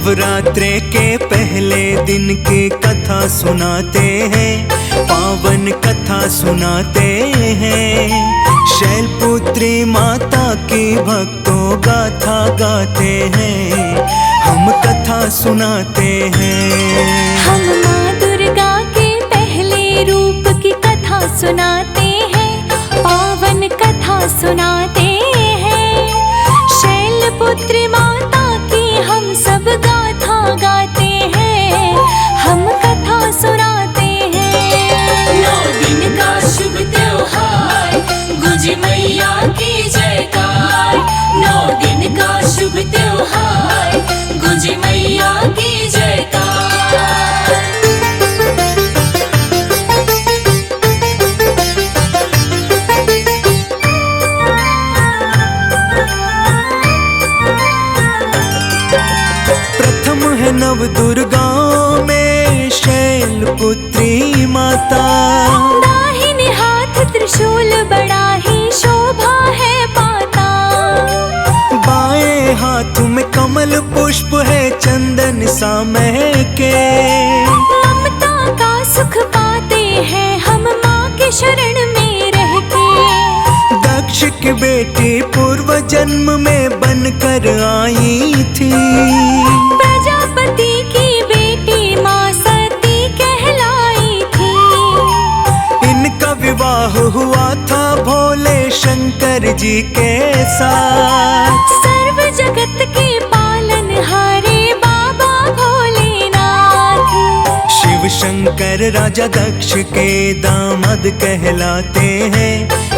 नवरात्रे के पहले दिन की कथा सुनाते हैं, पावन कथा सुनाते हैं। शैलपुत्री माता की भक्तों गाथा गाते हैं, हम कथा सुनाते हैं। हम माँ दुर्गा के पहले रूप की कथा सुनाते हैं, पावन कथा सुनाते हैं। शैलपुत्री माता की हम सब गाथा गाते हैं, हम कथा सुनाते हैं। 9 दिन का शुभ त्योहार, गुजे मैया की जयकार। 9 दिन का शुभ त्योहार, गुजे मैया की जयकार। नव दुर्गाओं में शैलपुत्री माता। दाहिने हाथ त्रिशूल बड़ा ही शोभा है पाता। बाएं हाथ में कमल पुष्प है चंदन सा महके। ममता का सुख पाते हैं हम माँ के शरण में रह के। दक्ष की बेटी पूर्व जन्म में बनकर आई थी। प्रजापति की बेटी माँ सती कहलाई थी। इनका विवाह हुआ था भोले शंकर जी के साथ। सर्व जगत के पालनहारे बाबा भोलेनाथ। शिव शंकर राजा दक्ष के दामाद कहलाते हैं,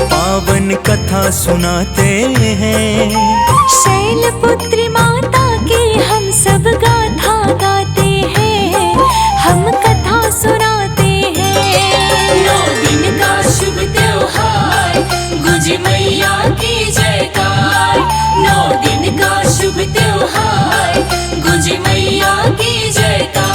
पावन कथा सुनाते हैं। शैलपुत्री माता की हम सब गाथा गाते हैं, हम कथा सुनाते हैं। 9 दिन का शुभ त्योहार, गुजे मैया की जयकार। 9 दिन का शुभ त्योहार, गुजे मैया की जयकार।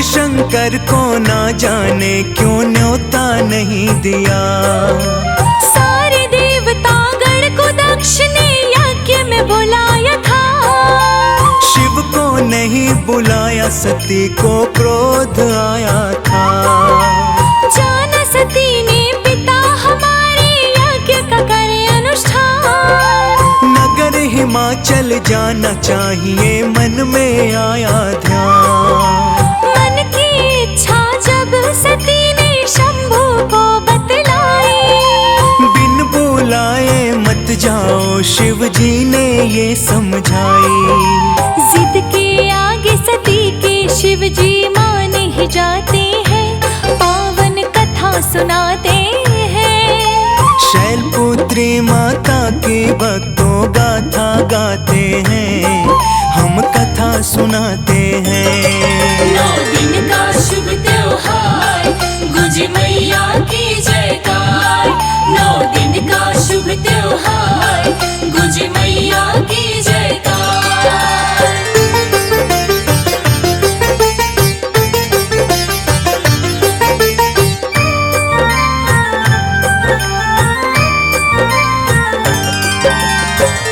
शंकर को ना जाने क्यों न्योता नहीं दिया। सारे देवता गण को दक्ष ने यज्ञ में बुलाया था। शिव को नहीं बुलाया, सती को क्रोध आया था। जाना सती ने पिता हमारे यज्ञ का करे अनुष्ठान। नगर हिमाचल जाना चाहिए मन में आया ध्यान। सती ने शंभू को बतलाई। बिन बुलाए मत जाओ, शिव जी ने ये समझाई। जिद के आगे सती के शिव जी मान ही जाते हैं, पावन कथा सुनाते हैं। शैलपुत्री माता की भक्तों गाथा गाते हैं, हम कथा सुनाते हैं। 9 दिन का शुभ त्योहार, गुजे मैया की जयकार। 9 दिन का शुभ त्योहार, गुजे मैया की जयकार।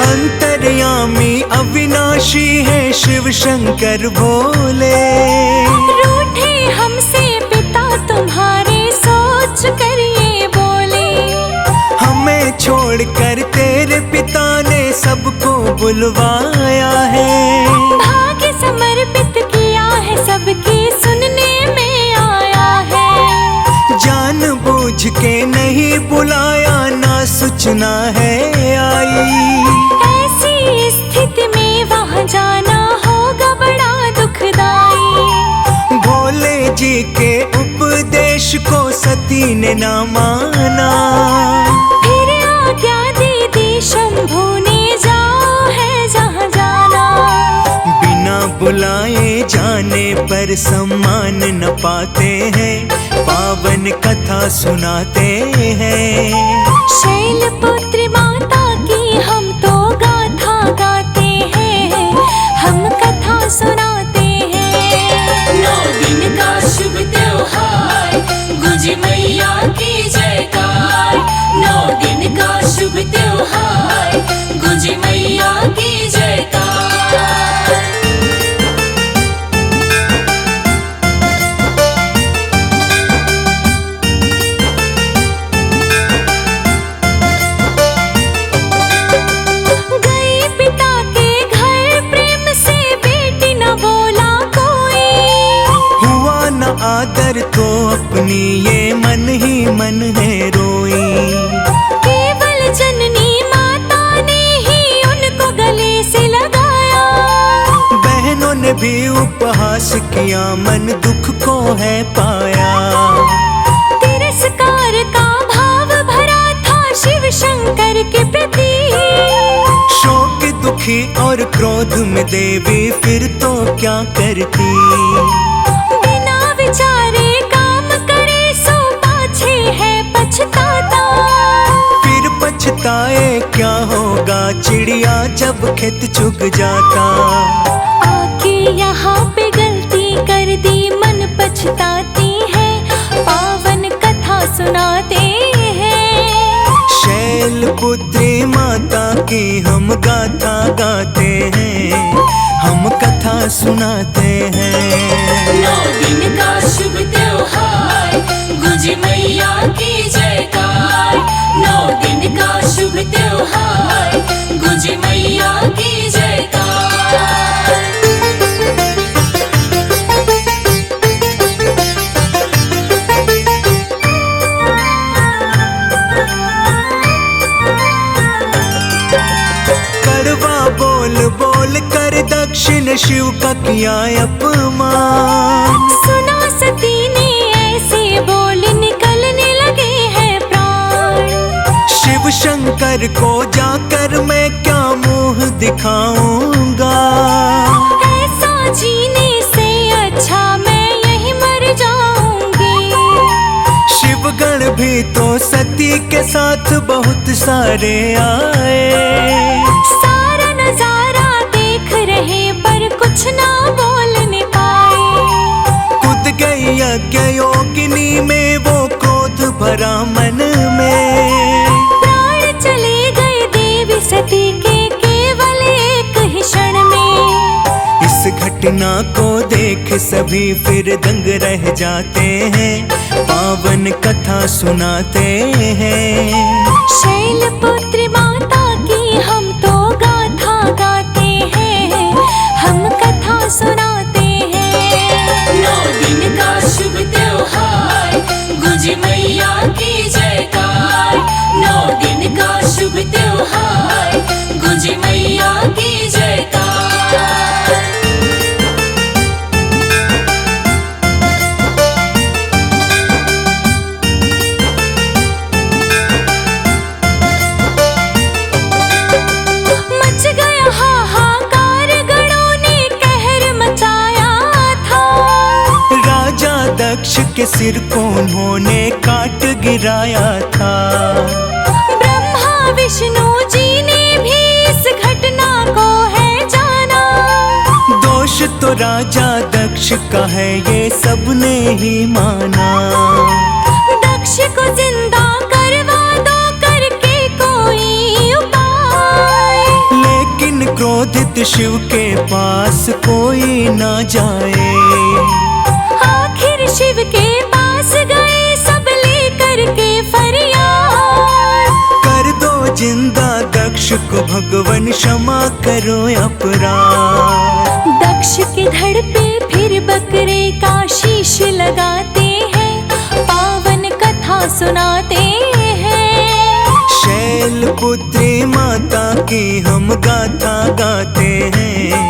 अंतर्यामी अविनाशी है शिव शंकर भोले। रूठे हमसे पिता तुम्हारे सोच कर ये बोले। हमें छोड़कर तेरे पिता ने सबको बुलवाया है। भाग्य समर्पित किया है, सबके सुनने में आया है। जानबूझ के नहीं बुलाया, ना सूचना है आई। ऐसी स्थिति में वहाँ जाना होगा बड़ा दुखदाई। भोले जी के उपदेश को सती ने ना माना। फिर आज्ञा दे दी शंभू ने, जाओ है जहाँ जाना। बिना बुलाए जाने पर सम्मान न पाते हैं, पावन कथा सुनाते हैं। शैलपुत्री माता की हम तो गा ने भी उपहास किया, मन दुख को है पाया। तिरस्कार का भाव भरा था शिव शंकर के प्रति। शोक दुखी और क्रोध में देवी फिर तो क्या करती। बिना विचारे काम करे सो पाछे है पछताता। फिर पछताए क्या होगा, चिड़िया जब खेत चुग जाता। आके यहाँ पे गलती कर दी, मन पछताती है, पावन कथा सुनाते हैं। शैलपुत्री माता की हम गाथा गाते हैं, हम कथा सुनाते हैं। 9 दिन का शुभ त्योहार, गुंजे मैया की जयकार। 9 दिन का शुभ त्योहार, गुंजे मैया की जयकार। कड़वा बोल बोल कर दक्षिण शिव का किया अपमान। सुना सती ने ऐसे बोल, निकलने लगे हैं प्राण। शिव शंकर को जाकर मैं क्या मुंह दिखाऊंगा। ऐसा जीने से अच्छा मैं यहीं मर जाऊंगी। शिवगण भी तो सती के साथ बहुत सारे आए। सारा नजारा देख रहे पर कुछ ना बोलने पाए। कूद गई यज्ञ योगिनी में वो क्रोध भरा मन में। प्राण चले गए देवी सती के केवल एक ही क्षण में। इस घटना को देख सभी फिर दंग रह जाते हैं, पावन कथा सुनाते हैं। शैलपुत्री माता की हम तो गाथा गाते हैं, हम कथा सुनाते हैं। 9 दिन का शुभ त्योहार, गुंजे मैया की जयकार। 9 दिन का शुभ त्योहार, गुंजे मैया की जयकार। मच गया हाहाकार, गणों ने कहर मचाया था। राजा दक्ष के सिर को उन्होंने काट गिराया था। ब्रह्मा विष्णु जी ने भी इस घटना को है जाना। दोष तो राजा दक्ष का है, ये सबने ही माना। दक्ष को जिंदा करवा दो करके कोई उपाय। लेकिन क्रोधित शिव के पास कोई ना जाए। आखिर शिव के पास गए सब लेकर के फरियाद। कर दो जिंदा दक्ष को भगवन, क्षमा करो अपराध। दक्ष के धड़ पे फिर बकरे का शीश लगाते हैं, पावन कथा सुनाते हैं। शैलपुत्री माता की हम गाथा गाते हैं,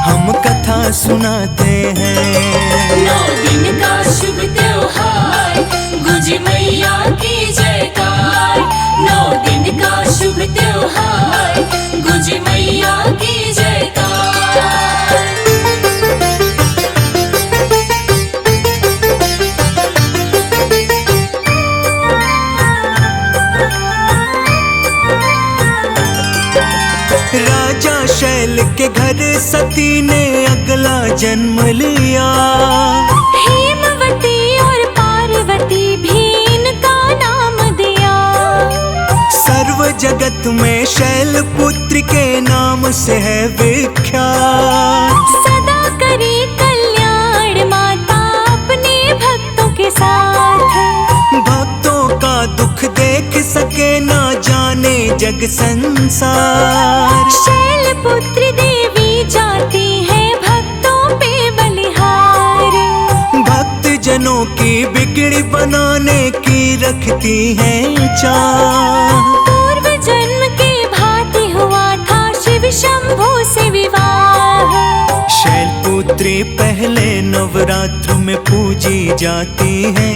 हम कथा सुनाते हैं। 9 दिन का शुभ त्योहार, गुंजे मैया की जयकार। 9 दिन का शुभ त्योहार, गुंजे मैया की जयकार। राजा शैल के घर सती ने अगला जन्म लिया। हेमवती और पार्वती भी इनका नाम दिया। सर्व जगत में शैलपुत्री के नाम से है विख्यात। सदा करे कल्याण माता अपने भक्तों के साथ। भक्तों का दुख देख सके ना जाने जग संसार। शैलपुत्री देवी जाती है भक्तों पे बलिहार। भक्त जनों की बिगड़ी बनाने की रखती है चाह। पूर्व जन्म के भांति हुआ था शिव शंभू से विवाह। शैलपुत्री पुत्री पहले नवरात्र में पूजी जाती है,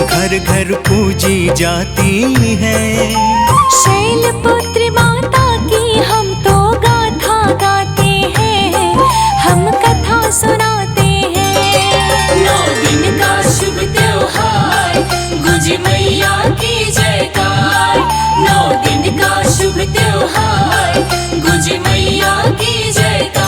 घर घर पूजी जाती है। शैलपुत्री माता की हम तो गाथा गाते हैं, हम कथा सुनाते हैं। 9 दिन का शुभ त्योहार, गुंजे मैया की जयकार। 9 दिन का शुभ त्योहार, गुंजे मैया की जयकार।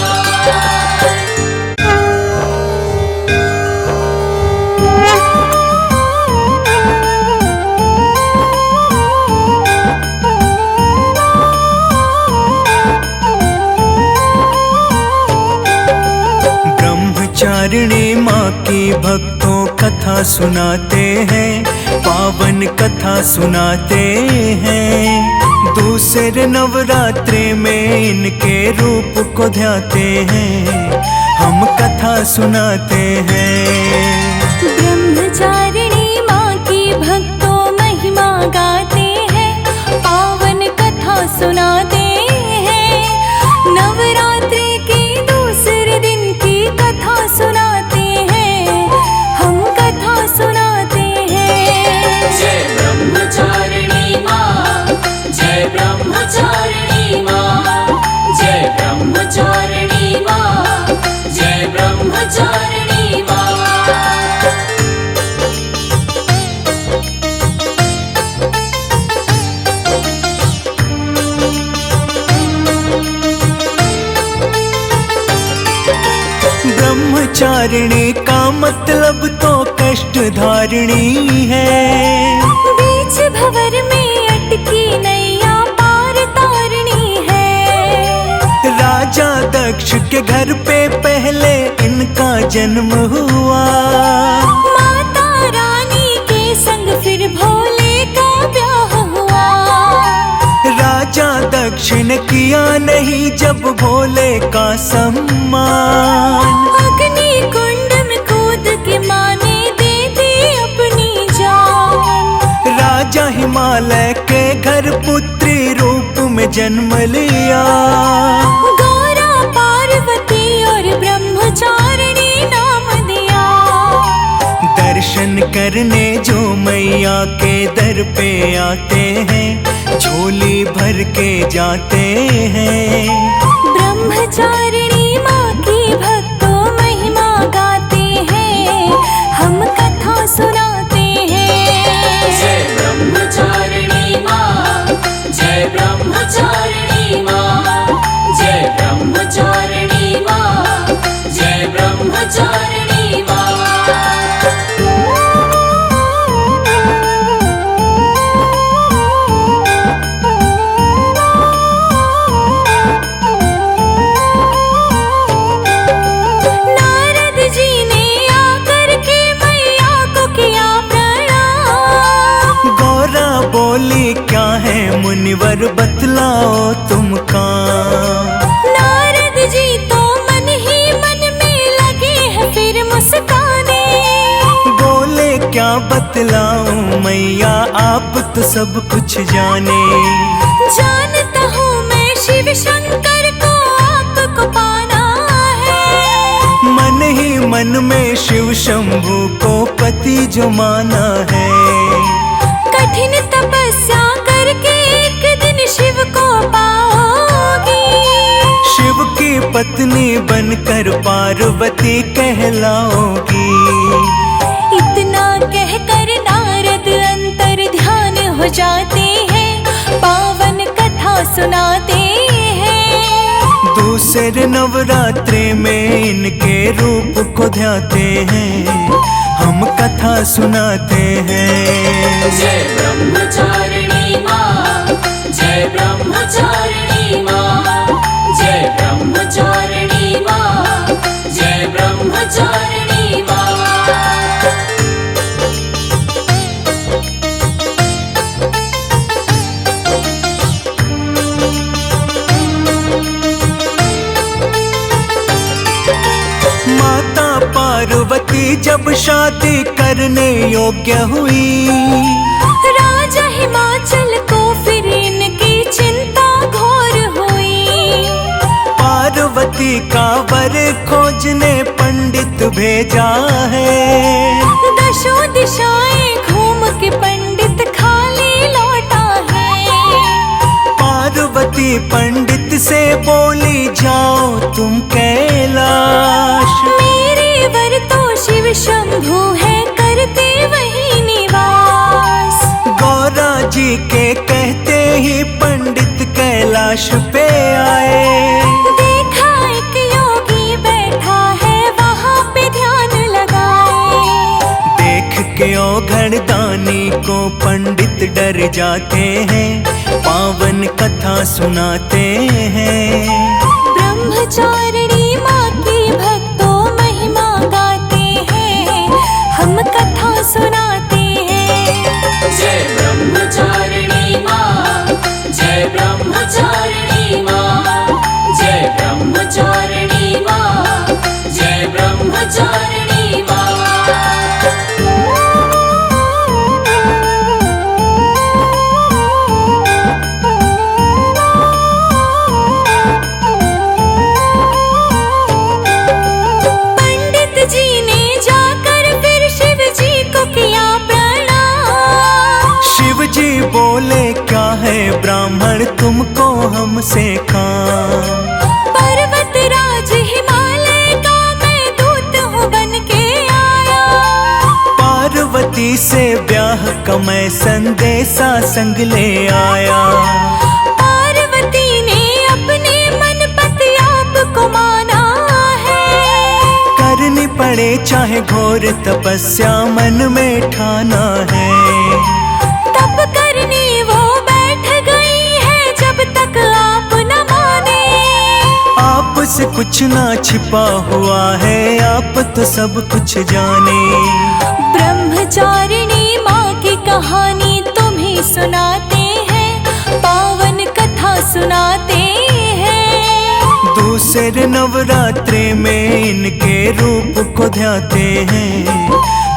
ब्रह्मचारिणी माँ की भक्तों कथा सुनाते हैं, पावन कथा सुनाते हैं। दूसरे नवरात्रे में इनके रूप को ध्याते हैं, हम कथा सुनाते हैं। ब्रह्मचारिणी माँ की भक्तों महिमा गाते हैं, पावन कथा सुनाते हैं। नवरात्रि के दूसरे दिन की कथा सुनाते हैं, हम कथा सुनाते हैं। जय ब्रह्मचारिणी माँ, जय ब्रह्मचारिणी माँ, जय ब्रह्मचारिणी माँ, जय ब्रह्मचारिणी माँ। ब्रह्मचारिणी का मतलब तो कष्ट धारिणी है, बीच भंवर में अटकी नैया पार तारनी है। राजा दक्ष के घर पे पहले इनका जन्म हुआ, माता रानी के संग फिर भोले का ब्याह हुआ। राजा दक्ष ने किया नहीं जब भोले का सम्मान, अग्नि कुंड में कूद के माने दे दी अपनी जान। राजा हिमालय के घर पुत्री रूप में जन्म लिया, गौरा पार्वती और ब्रह्मचारिणी नाम दिया। दर्शन करने जो मैया के दर पे आते हैं, झोली भर के जाते हैं। ब्रह्मचारिणी माँ की भक्तों महिमा गाते हैं, हम कथा सुनाते हैं। जय ब्रह्मचारिणी माँ, जय ब्रह्मचारिणी माँ, जय ब्रह्मचारिणी माँ, जय ब्रह्मचारिणी माँ। नारद जी ने आकर के मैया को किया प्रणाम। गौरा बोली क्या है मुनिवर बतलाओ तुम काम। नारद जी तो मन ही मन में लगे हैं फिर मुस्काने। बोले क्या बतलाऊं मैया आप तो सब कुछ जाने। जानता हूँ मैं शिव शंकर को आपको पाना है। मन ही मन में शिव शंभू को पति जो माना है। कठिन तपस्या करके एक दिन शिव को पाओगी। शिव की पत्नी बनकर पार्वती कहलाओगी। इतना कहकर नारद अंतर ध्यान हो जाते हैं, पावन कथा सुनाते हैं। दूसरे नवरात्रे में इनके रूप को ध्याते हैं, हम कथा सुनाते हैं। जय ब्रह्मचारिणी माँ, जय ब्रह्मचारिणी माँ, जय ब्रह्मचारिणी माँ, जय ब्रह्मचारिणी माँ। माता पार्वती जब शादी करने योग्य हुई, राजा हिमाचल को फिर इनकी चिंता घोर हुई। पार्वती का वर खोजने पंडित भेजा है। दशों दिशाएं घूम के पंडित खाली लौटा है। पार्वती पंडित से बोली जाओ तुम कैलाश। मेरे वर तो शिव शंभु है करते वही निवास। गौरा जी के कहते ही पंडित कैलाश पे आए। देखा एक योगी बैठा है वहाँ पे ध्यान लगाए। देख के औघड़ दानी को पंडित डर जाते हैं, पावन कथा सुनाते हैं। ब्रह्मचारिणी माँ की भक्तों महिमा गाते हैं, हम कथा सुनाते हैं। जय ब्रह्मचारिणी माँ, जय ब्रह्मचारिणी माँ, जय ब्रह्मचारिणी माँ, जय ब्रह्मचारिणी माँ। पंडित जी ने जाकर फिर शिव जी को किया प्रणाम। शिव जी बोले क्या है ब्राह्मण तुमको हमसे काम। पर्वत राज हिमालय का मैं दूत हूँ बन के आया। पार्वती से ब्याह का मैं संदेशा संग ले आया। पार्वती ने अपने मन पति आपको माना है। करनी पड़े चाहे घोर तपस्या मन में ठाना है। तप करने वो बैठ गई है जब तक आप न माने। आपसे कुछ ना छिपा हुआ है, आप तो सब कुछ जाने। ब्रह्मचारिणी माँ की कहानी तुम्हें सुनाते हैं, पावन कथा सुनाते हैं। दूसरे नवरात्रे में इनके रूप को ध्याते हैं,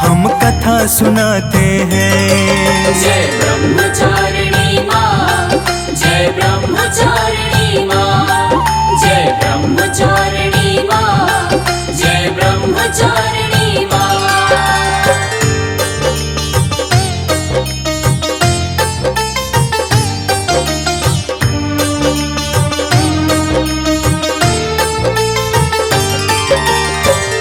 हम कथा सुनाते हैं। जय ब्रह्मचारिणी माँ, जय ब्रह्मचारिणी माँ, जय ब्रह्मचारिणी माँ, जय ब्रह्मचारिणी माँ।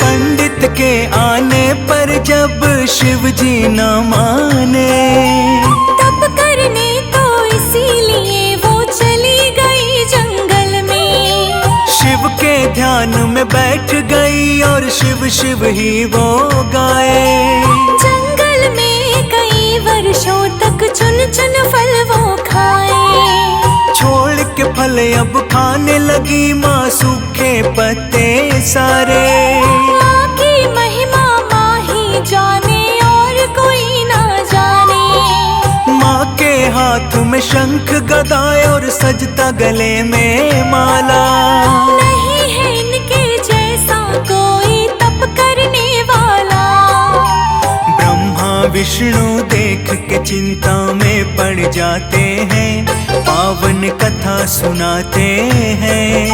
पंडित के आने पर जब शिव जी न माने। तप करने तो इसीलिए वो चली गई जंगल में। शिव के ध्यान में बैठ गई और शिव शिव ही वो गाए। जंगल में कई वर्षों तक चुन चुन फल वो खाए। छोड़ के फल अब खाने लगी माँ सूखे पत्ते सारे। माँ की महिमा माँ ही जाने और कोई ना जाने। माँ के हाथ में शंख गदा और सजता गले में माला। नहीं है इनके जैसा कोई तप करने वाला। ब्रह्मा विष्णु देख के चिंता में पड़ जाते हैं, पावन कथा सुनाते हैं।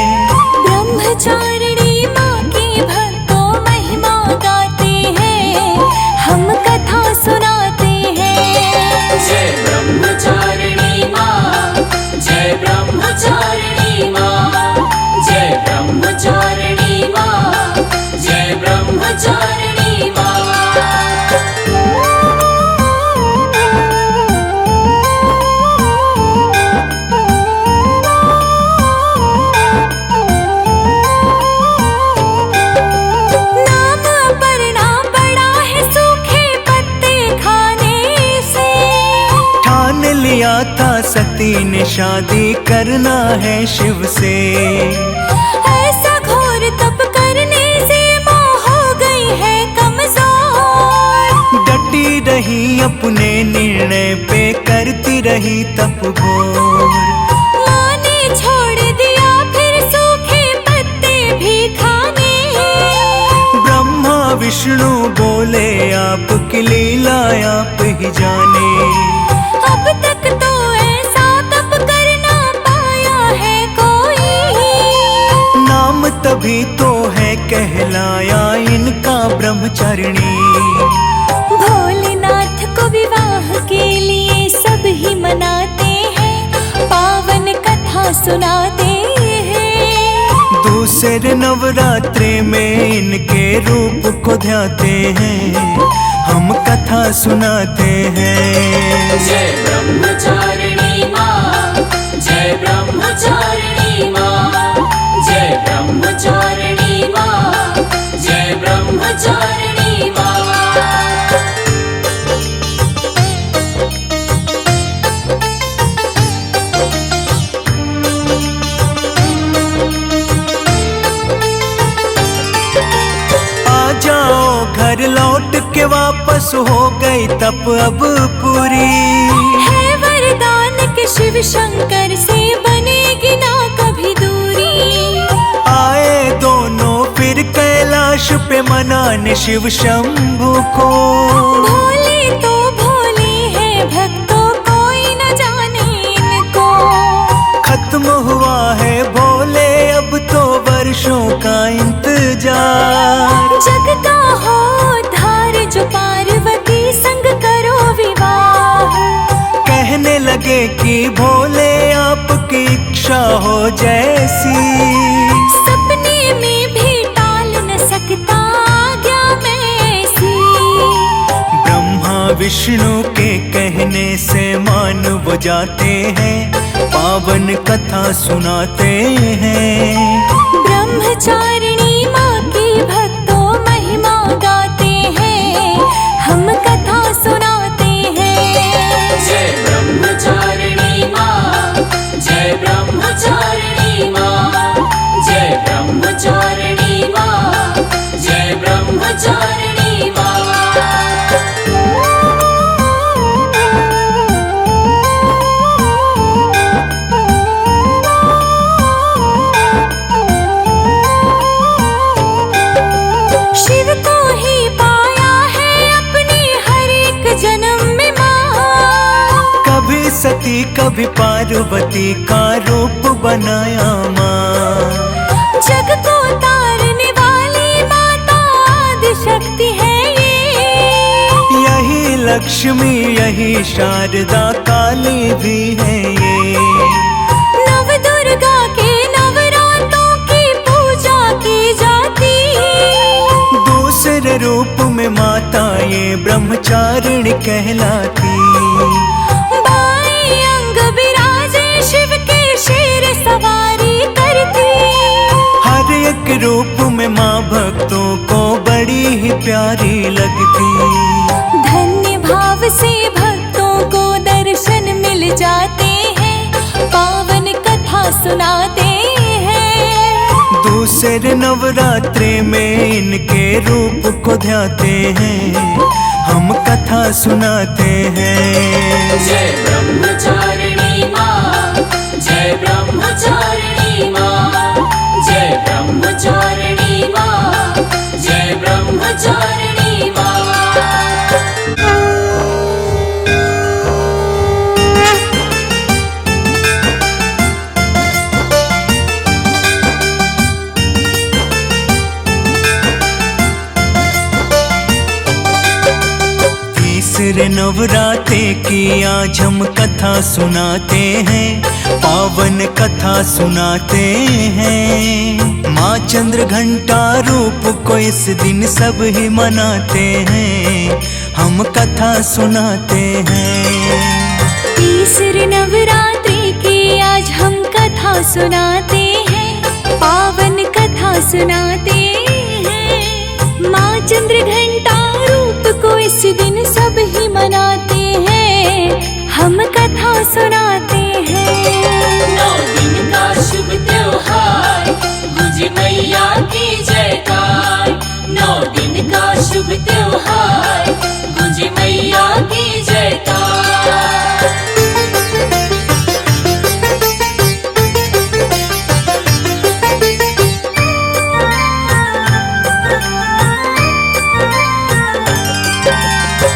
ब्रह्मचारिणी माँ की भक्तों महिमा गाते हैं, हम कथा सुनाते हैं। जय ब्रह्मचारिणी माँ, जय ब्रह्मचारिणी माँ, जय ब्रह्मचारिणी माँ, जय ब्रह्मचारिणी माँ। नाम अपर्णा पड़ा है सूखे पत्ते खाने से। ठान लिया था सती ने शादी करना है शिव से। ऐसा घोर तप करने से माँ हो गई है कमजोर। डटी रही अपने निर्णय पे, करती रही तप घोर। माँ ने छोड़ दिया फिर सूखे पत्ते भी खाने। ब्रह्मा विष्णु बोले आपकी लीला आप ही जाने। अब तक तो ऐसा तप करना पाया है कोई। ना नाम तभी तो है कहलाया इनका ब्रह्मचारिणी। भोलेनाथ को विवाह के लिए सब ही मनाते हैं, पावन कथा सुनाते हैं। दूसरे नवरात्रे में इनके रूप को ध्याते हैं, हम कथा सुनाते हैं। जय ब्रह्मचारिणी माँ, जय ब्रह्मचारिणी माँ, जय ब्रह्मचारिणी माँ, जय ब्रह्मचारिणी माँ। आ जाओ घर लौट के वापस, हो गई तप अब पूरी। है वरदान के शिव शंकर से बनेगी ना कभी दूरी। आए दोनों फिर कैलाश पे मनाने शिव शंभू को। भोले तो भोले हैं भक्तों, कोई न जाने इनको। खत्म हुआ है भोले अब तो वर्षों का इंतजार। जग का हो धार जो पार्वती संग करो विवाह। कहने लगे कि भोले आपकी इच्छा हो जैसी। सपने में भी टाल न सकता आज्ञा में ऐसी। ब्रह्मा विष्णु के कहने से मान वो जाते हैं, पावन कथा सुनाते हैं। ब्रह्मचारिणी माँ की भक्तों महिमा गाते हैं, हम कथा सुनाते हैं। जय ब्रह्मचारिणी माँ, जय ब्रह्मचारिणी माँ, जय ब्रह्मचारिणी माँ, जय ब्रह्मचारिणी माँ। शिव को ही पाया है अपने हर एक जन्म में माँ। कभी सती कभी पार्वती का रूप बनाया माँ। जग को तारने वाली माता आदि शक्ति है ये। यही लक्ष्मी यही शारदा काली भी है ये। नव दुर्गा के नवरात्रों की पूजा की जाती। दूसरे रूप में माता ये ब्रह्मचारिणी कहलाती। बाएं अंग विराजे शिव के शेर सवारी करती। हर एक रूप में माँ भक्तों को बड़ी ही प्यारी लगती। धन्य भाव से भक्तों को दर्शन मिल जाते हैं, पावन कथा सुनाते हैं। दूसरे नवरात्रे में इनके रूप को ध्याते हैं, हम कथा सुनाते हैं। जय ब्रह्मचारिणी माँ, जय ब्रह्मचारिणी माँ, जय ब्रह्मचारिणी माँ, जय ब्रह्मचारिणी माँ। तीसरे नवरात्रे की आज हम कथा सुनाते हैं, पावन कथा सुनाते हैं। माँ चंद्र घंटा रूप को इस दिन सब ही मनाते हैं, हम कथा सुनाते हैं। तीसरे नवरात्रि की आज हम कथा सुनाते हैं, पावन कथा सुनाते हैं। माँ चंद्र घंटा रूप को इस दिन सब ही मनाते हैं, हम कथा सुनाते हैं। 9 दिन का शुभ त्योहार, गुज मैया की जयकार। 9 दिन का शुभ त्योहार, गुज मैया की जयकार।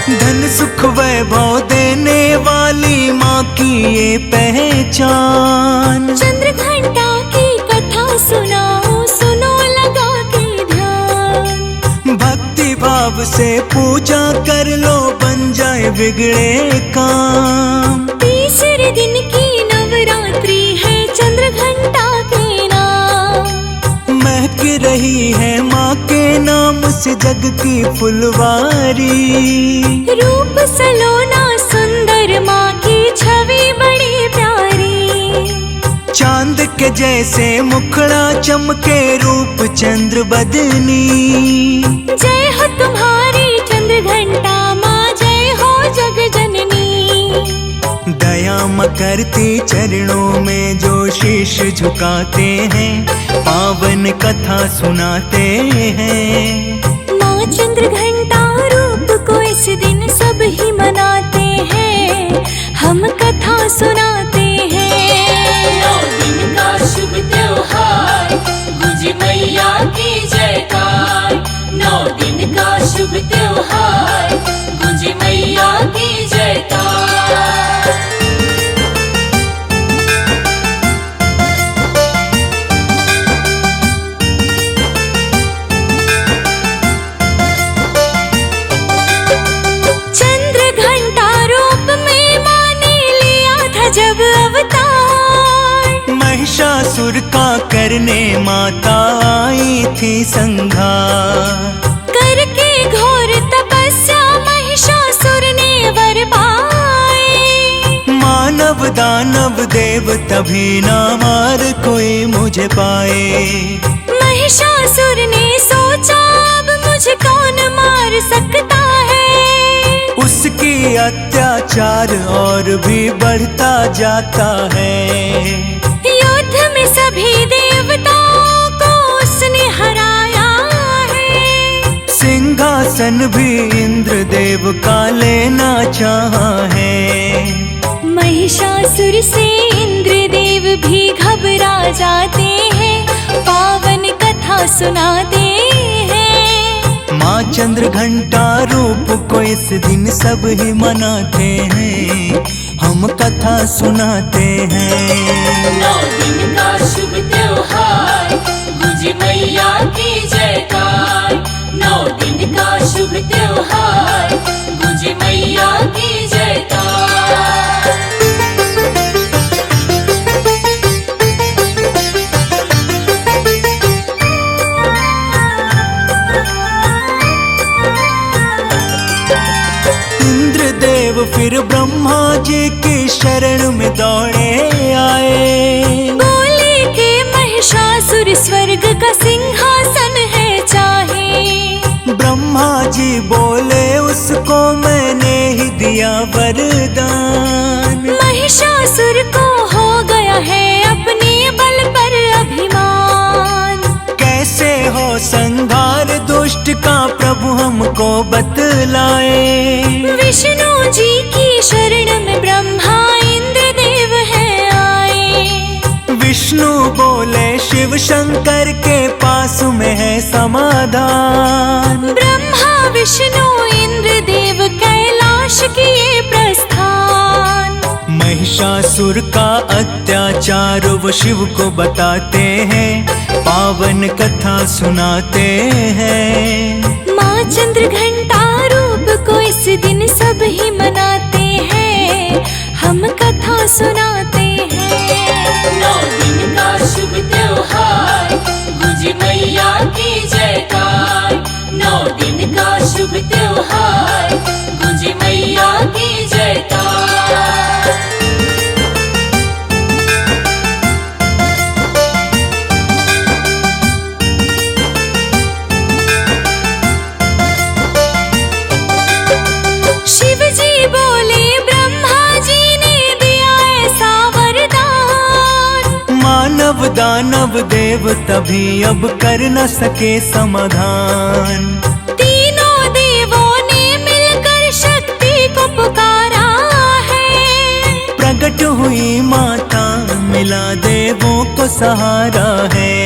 धन सुख वैभव देने वाली माँ की ये पहचान। चंद्र घंटा की कथा सुनाओ सुन से पूजा कर लो, बन जाए बिगड़े काम। तीसरे दिन की नवरात्रि है, चंद्र घंटा के नाम। महक रही है माँ के नाम से जग की फुलवारी। रूप सलोना सुंदर, माँ की छवि बड़ी प्यारी। चांद के जैसे मुखड़ा चमके, रूप चंद्र बदनी। जय हो तुम्हारी चंद्र घंटा माँ, जय हो जग जननी। दया करती चरणों में जो शीश झुकाते हैं, पावन कथा सुनाते हैं। माँ चंद्र घंटा रूप को इस दिन सब ही मनाते हैं, हम कथा सुनाते हैं। 9 दिन का शुभ त्योहार, गुंजे मैया की जयकार। 9 दिन का शुभ त्योहार, गुंजे मैया की जयकार। चंद्र घंटा रूप में माँ ने लिया था जब अवतार। महिषासुर का करने माता आई थी संघार। करके घोर तपस्या महिषासुर ने वर पाए। मानव दानव देव तभी ना मार कोई मुझे पाए। महिषासुर ने सोचा अब मुझे कौन मार सकता है। उसकी अत्याचार और भी बढ़ता जाता है। युद्ध में सभी देवताओं को उसने हराया है। सिंहासन भी इंद्र देव का लेना चाहा है। महिषासुर से इंद्र देव भी घबरा जाते हैं, पावन कथा सुनाते हैं। माँ चंद्र घंटा रूप को इस दिन सब ही मनाते हैं, हम कथा सुनाते हैं। 9 दिन का शुभ त्योहार, गुंजे मैया की जयकार। 9 दिन का शुभ त्योहार, गुंजे मैया की जयकार। इंद्रदेव फिर ब्रह्मा जी की शरण में दौड़े आए। बोले के महिषासुर स्वर्ग का सिंहासन है चाहे। ब्रह्मा जी बोले उसको मैंने ही दिया वरदान। महिषासुर को हो गया है अपने बल पर अभिमान। कैसे हो संहार दुष्ट का प्रभु हमको बतलाए। विष्णु जी की शरण में ब्रह्मा इंद्र देव है आए। विष्णु बोले शिव शंकर के पास में है समाधान। ब्रह्मा विष्णु इंद्र देव कैलाश किए प्रस्थान। महिषासुर का अत्याचार वो शिव को बताते हैं, पावन कथा सुनाते हैं। माँ चंद्र घंटा रूप को इस दिन सब ही मनाते हैं, हम कथा सुनाते हैं। 9 दिन का शुभ त्योहार, गुंजे मैया की जयकार। 9 दिन का शुभ त्योहार, गुंजे मैया की जयकार। शिव जी बोले ब्रह्मा जी ने दिया ऐसा वरदान। मानव दानव देव तभी अब कर न सके समाधान। तीनों देवों ने मिलकर शक्ति को पुकारा है। प्रकट हुई माता मिला देवों को सहारा है।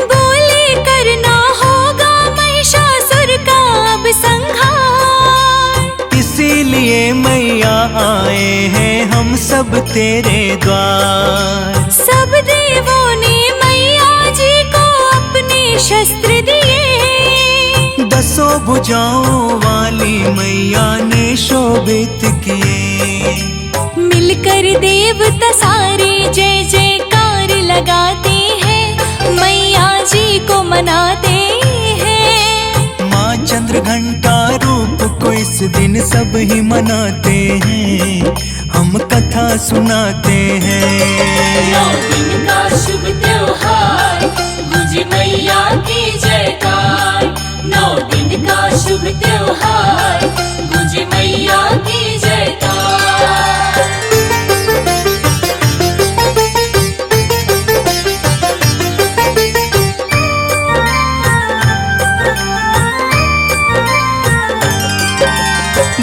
बोले करना होगा महिषासुर का अब संहार। इसीलिए मैया आए हैं हम सब तेरे द्वार। सब देवों ने मैया जी को अपने शस्त्र दिए। 10 सौ भुजाओं वाली मैया ने शोभित किए। मिलकर देवता सारे जय जयकार लगाते हैं, मैया जी को मनाते हैं। माँ चंद्र घंटा रूप को इस दिन सब ही मनाते हैं, हम कथा सुनाते हैं। 9 दिन का शुभ त्योहार, गुजे मैया की जयकार। 9 दिन का शुभ त्योहार, गुजे मैया की जयकार।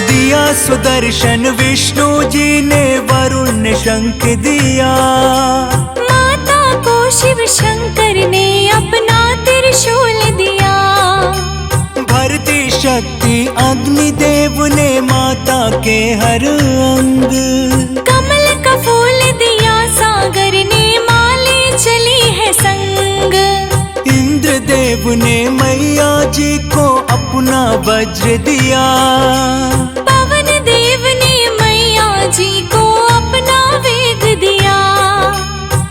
दिया सुदर्शन विष्णु जी ने, वरुण ने शंख दिया। माता को शिव शंकर ने अपना त्रिशूल दिया। भरती शक्ति अग्निदेव ने माता के हर अंग। कमल का फूल दिया सागर ने, माले चली है संग। इंद्रदेव ने मैया जी को अपना वज्र दिया। पवन देव ने मैया जी को अपना वेग दिया।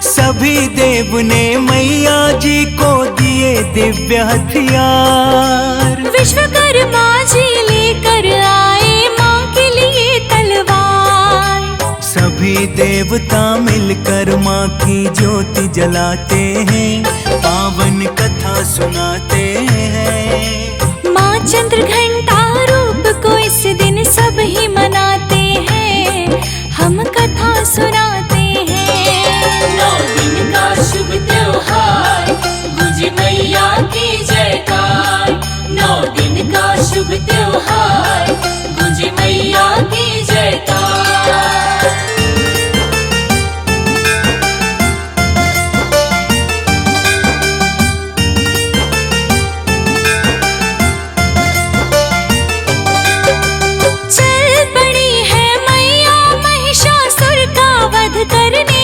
सभी देव ने मैया जी को दिए दिव्य हथियार। विश्वकर्मा जी लेकर आए माँ के लिए तलवार। सभी देवता मिलकर माँ की ज्योति जलाते हैं, पावन कथा सुनाते हैं। माँ चंद्र घंटा रूप को इस दिन सब ही मनाते हैं, हम कथा सुनाते हैं। 9 दिन का शुभ त्योहार, गुजे मैया की जयकार। 9 दिन का शुभ त्योहार, गुजे मैया की जयकार। चल पड़ी है मैया महिषासुर का वध करने।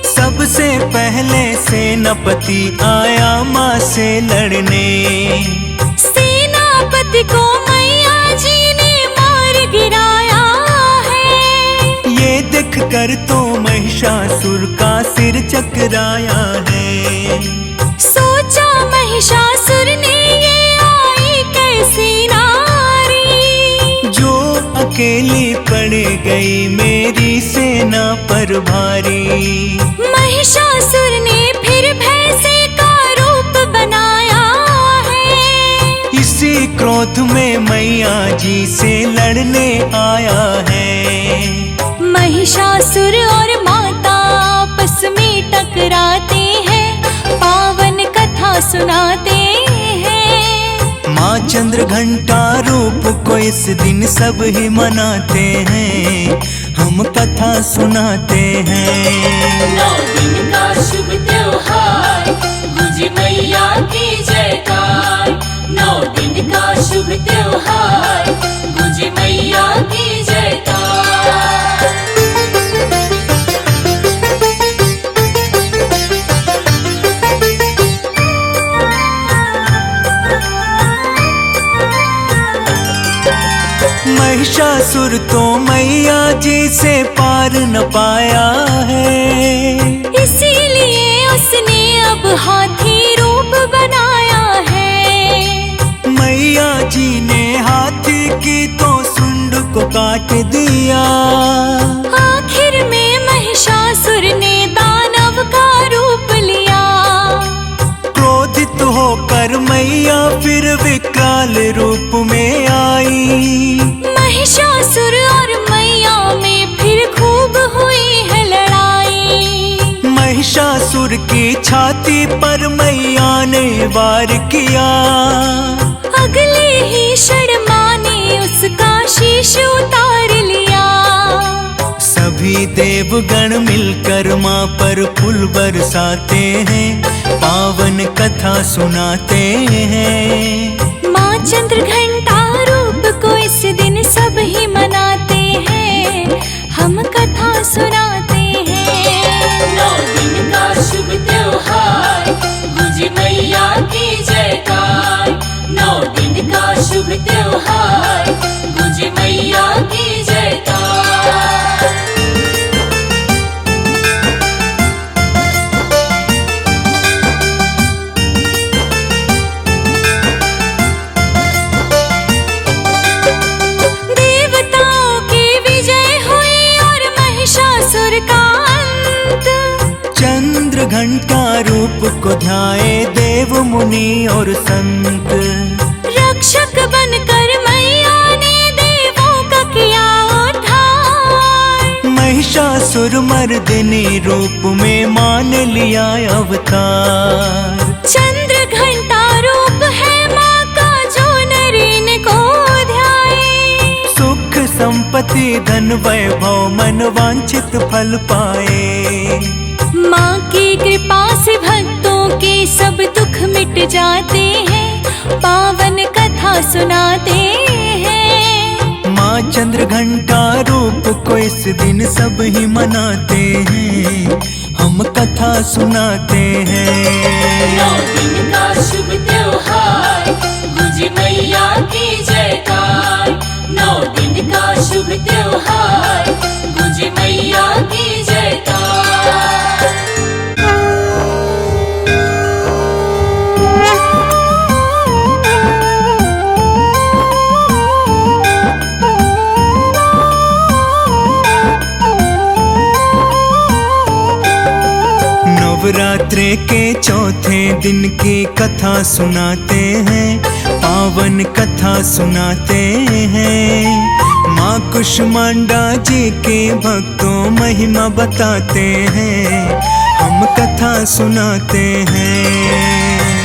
सबसे पहले सेनापति आया माँ से लड़ने। सेनापति को मैया जी ने मार गिराया है। ये देख कर तो महिषासुर का सिर चकराया है। सोचा महिषासुर ने ये आई कैसी नारी, जो अकेली पड़ गई मेरी सेना पर भारी। महिषासुर ने फिर भैंसे का रूप बनाया है। इसी क्रोध में मैया जी से लड़ने आया है। महिषासुर और माता आपस में टकराते हैं, पावन कथा सुनाते हैं। माँ चंद्र घंटा रूप को इस दिन सब ही मनाते हैं, हम कथा सुनाते हैं। 9 दिन का शुभ त्योहार, गुजे मैया की जयकार। 9 दिन का शुभ त्योहार, गुजे मैया की जयकार। महिषासुर तो मैया जी से पार न पाया है। इसीलिए उसने अब हाथी रूप बनाया है। मैया जी ने हाथी की तो सुंड को काट दिया। आखिर में महिषासुर ने दानव का रूप लिया। क्रोधित होकर मैया फिर विकराल रूप में आई। महिषासुर और मैया में फिर खूब हुई है लड़ाई। महिषासुर की छाती पर मैया ने वार किया। अगले ही क्षण माँ ने उसका शीश उतार लिया। सभी देवगण मिलकर माँ पर फूल बरसाते हैं, पावन कथा सुनाते हैं। माँ चंद्र घंटा रूप को इस दिन सब ही मनाते हैं, हम कथा सुनाते हैं। 9 दिन का शुभ त्योहार, गुजे मैया की जयकार। 9 दिन को ध्याए देव मुनि और संत। रक्षक बनकर मैया ने देवों का किया उद्धार। महिषासुर मर्दिनी रूप में मान लिया अवतार। चंद्र घंटा रूप है माँ का जो नर इनको ध्याए। सुख संपत्ति धन वैभव मन वांछित फल पाए। माँ की कृपा से भक्तों के सब दुख मिट जाते हैं, पावन कथा सुनाते हैं। माँ चंद्र घंटा रूप को इस दिन सब ही मनाते हैं, हम कथा सुनाते हैं। 9 दिन का शुभ त्योहार, गुंजे मैया की जयकार। 9 दिन का शुभ त्योहार, गुंजे मैया की जयकार। नवरात्रे के चौथे दिन की कथा सुनाते हैं, पावन कथा सुनाते हैं। माँ कुष्मांडा जी के भक्तों महिमा बताते हैं, हम कथा सुनाते हैं।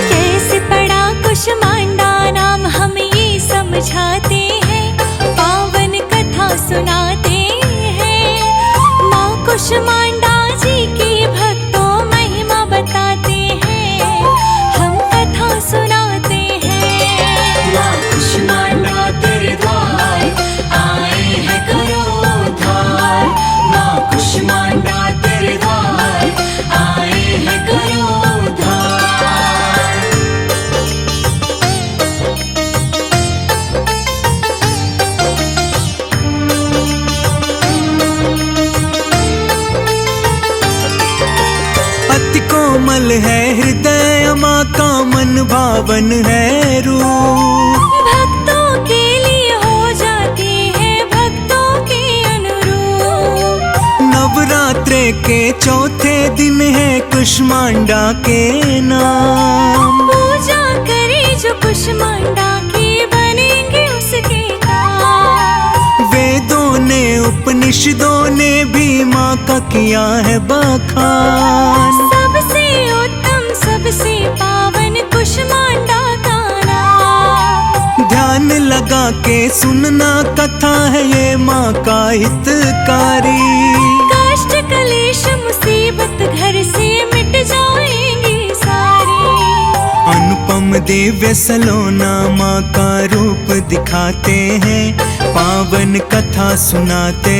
कैसे पड़ा कुष्मांडा नाम हम ये समझाते हैं, पावन कथा सुनाते हैं। माँ कुष्मांडा जी के भक्तों महिमा बताते हैं, हम कथा सुनाते हैं। माँ कुष्मांडा तेरे द्वार आए हैं करो उद्धार। माँ कुष्मांडा तेरे द्वार आए हैं करो उद्धार। अति कोमल है हृदय माँ का, मन भावन है रूप। भक्तों के लिए हो जाती है भक्तों के अनुरूप। नवरात्रे के चौथे दिन है कुष्मांडा के नाम। पूजा करे जो कुष्मांडा की बनेंगे उसके काम। वेदों ने उपनिषदों ने भी माँ का किया है बखान। सबसे उत्तम सबसे पावन कुष्मांडा का नाम। ध्यान लगा के सुनना कथा है ये माँ का हितकारी। कष्ट कलेश मुसीबत घर से मिट जाएंगी सारी। अनुपम दिव्य सलोना माँ का रूप दिखाते हैं, पावन कथा सुनाते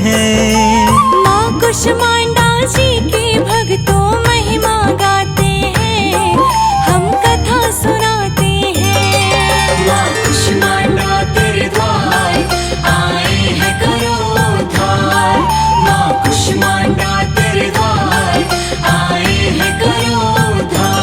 हैं। माँ कुष्मांडा जी के भक्तों महिमा गाते हैं, हम कथा सुनाते हैं। माँ कुष्मांडा तेरे द्वार आए हैं करो उद्धार। माँ कुष्मांडा तेरे द्वार आए हैं करो उद्धार।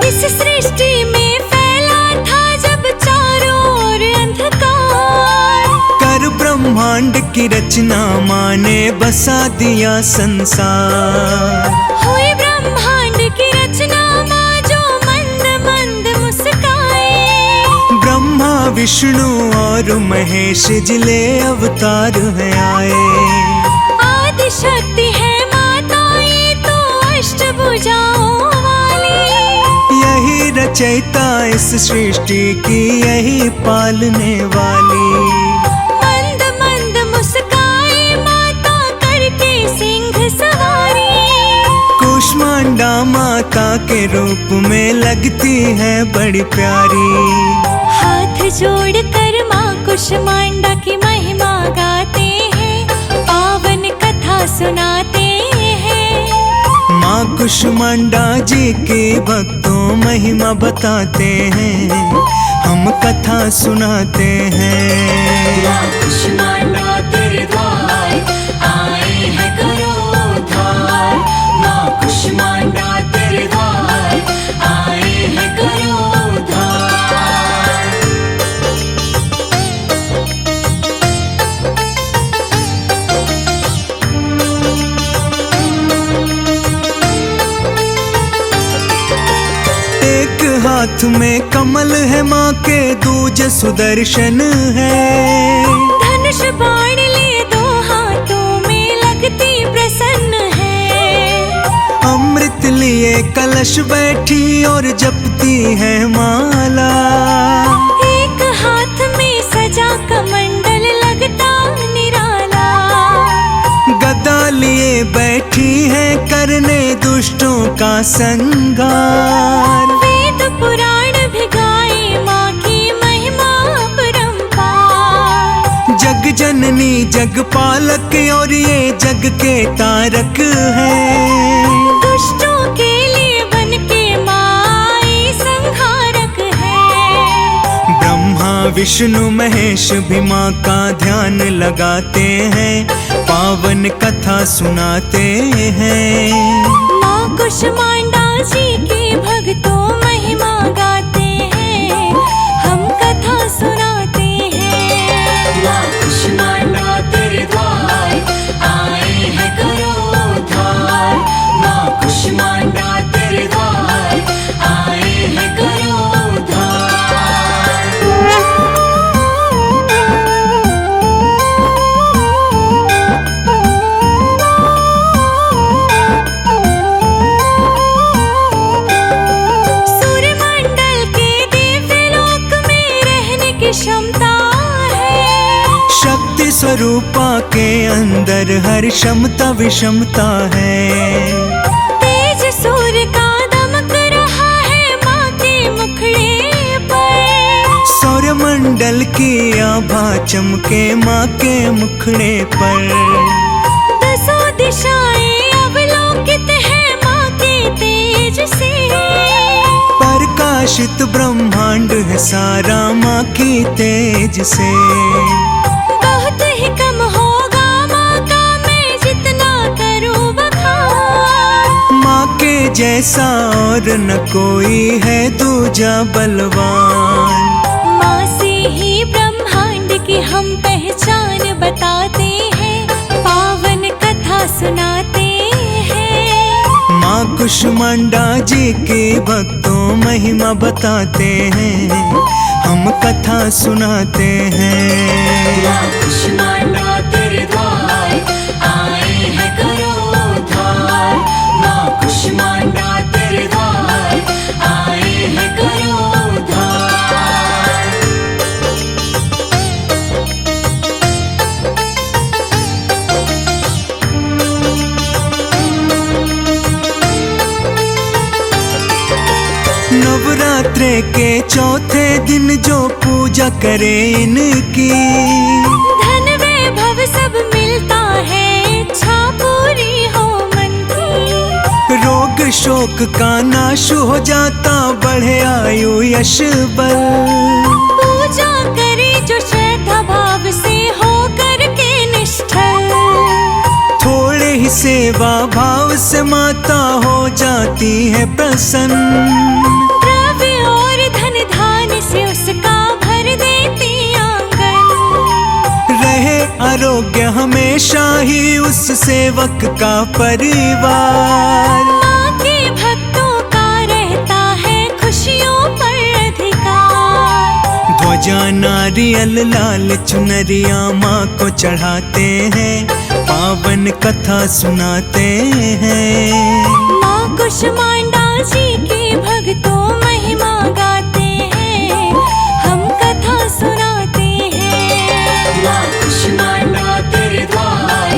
इस सृष्टि में फैला था जब चारों ओर अंधकार। कर ब्रह्मांड की रचना माँ ने बसा दिया संसार। हुई ब्रह्मांड की रचना माँ जो मंद मंद मुस्काए। ब्रह्मा विष्णु और महेश जिले अवतार है आए। आदि शक्ति है माता ये तो अष्टभुजाओं वाली। यही रचयिता इस सृष्टि की, यही पालने वाली। मंद मंद मुस्काए माता करके सिंह सवारी। कुष्मांडा माता के रूप में लगती है बड़ी प्यारी। हाथ जोड़ कर माँ कुष्मांडा की महिमा गाते हैं, पावन कथा सुनाते हैं। माँ कुष्मांडा जी के भक्तों महिमा बताते हैं, हम कथा सुनाते हैं। माँ कुष्मांडा तेरे द्वार आए हैं करो उद्धार। माँ कुष्मांडा तेरे द्वार आए हैं करो उद्धार। हाथ में कमल है, माँ के दूज सुदर्शन है। धनुष बाण लिए दो हाथों में लगती प्रसन्न है। अमृत लिए कलश बैठी और जपती है माला। एक हाथ में सजा कमंडल लगता निराला। गदा लिए बैठी है करने दुष्टों का संहार। वेद पुराण भी गाए माँ की महिमा अपरंपार। जग जननी जग पालक और ये जग के तारक है। दुष्टों के लिए बन के माई संहारक है। ब्रह्मा विष्णु महेश भी माँ का ध्यान लगाते हैं, पावन कथा सुनाते हैं। माँ कुष्मांडा जी के भक्तों महिमा गाते हैं, हम कथा सुनाते हैं। माँ कुष्मांडा तेरे द्वार आए हैं करो उद्धार। माँ कुष्मांडा तेरे द्वार आए हैं करो उद्धार। सूर्यमंडल के दिव्यलोक में रहने की क्षमता है। शक्ति स्वरूपा के अंदर हर क्षमता विषमता है। तेज सूर्य का दमक रहा है माँ के मुखड़े पर। सौरमंडल की आभा चमके माँ के मुखड़े पर। दसों दिशाएं अवलोकित है माँ के तेज से। प्रकाशित ब्रह्मांड है सारा माँ की तेज से। बहुत ही कम होगा माँ का मैं जितना करूँ बखान। माँ के जैसा और न कोई है दूजा बलवान। माँ से ही ब्रह्मांड की हम पहचान बताते हैं, पावन कथा सुनाते हैं। माँ कुष्मांडा जी के भक्तों महिमा बताते हैं, हम कथा सुनाते हैं। माँ कुष्मांडा तेरे द्वार आए हैं करो उद्धार। माँ कुष्मांडा तेरे द्वार आए हैं करो उद्धार। नवरात्रे के चौथे दिन जो पूजा करे इनकी, धन वैभव सब मिलता है, इच्छा पूरी हो मन की। रोग शोक का नाश हो जाता, बढ़े आयु यश बल। पूजा करे जो श्रद्धा भाव से हो करके निष्ठल। थोड़े ही सेवा भाव से माता हो जाती है प्रसन्न। द्रव्य और धन धान से उसका भर देती आंगन। रहे आरोग्य हमेशा ही उस सेवक का परिवार। माँ के भक्तों का रहता है खुशियों पर अधिकार। ध्वजा नारियल लाल चुनरिया माँ को चढ़ाते हैं, पावन कथा सुनाते हैं। माँ कुष्मांडा जी के भक्तों महिमा गाते हैं, हम कथा सुनाते हैं। माँ कुष्मांडा तेरे द्वार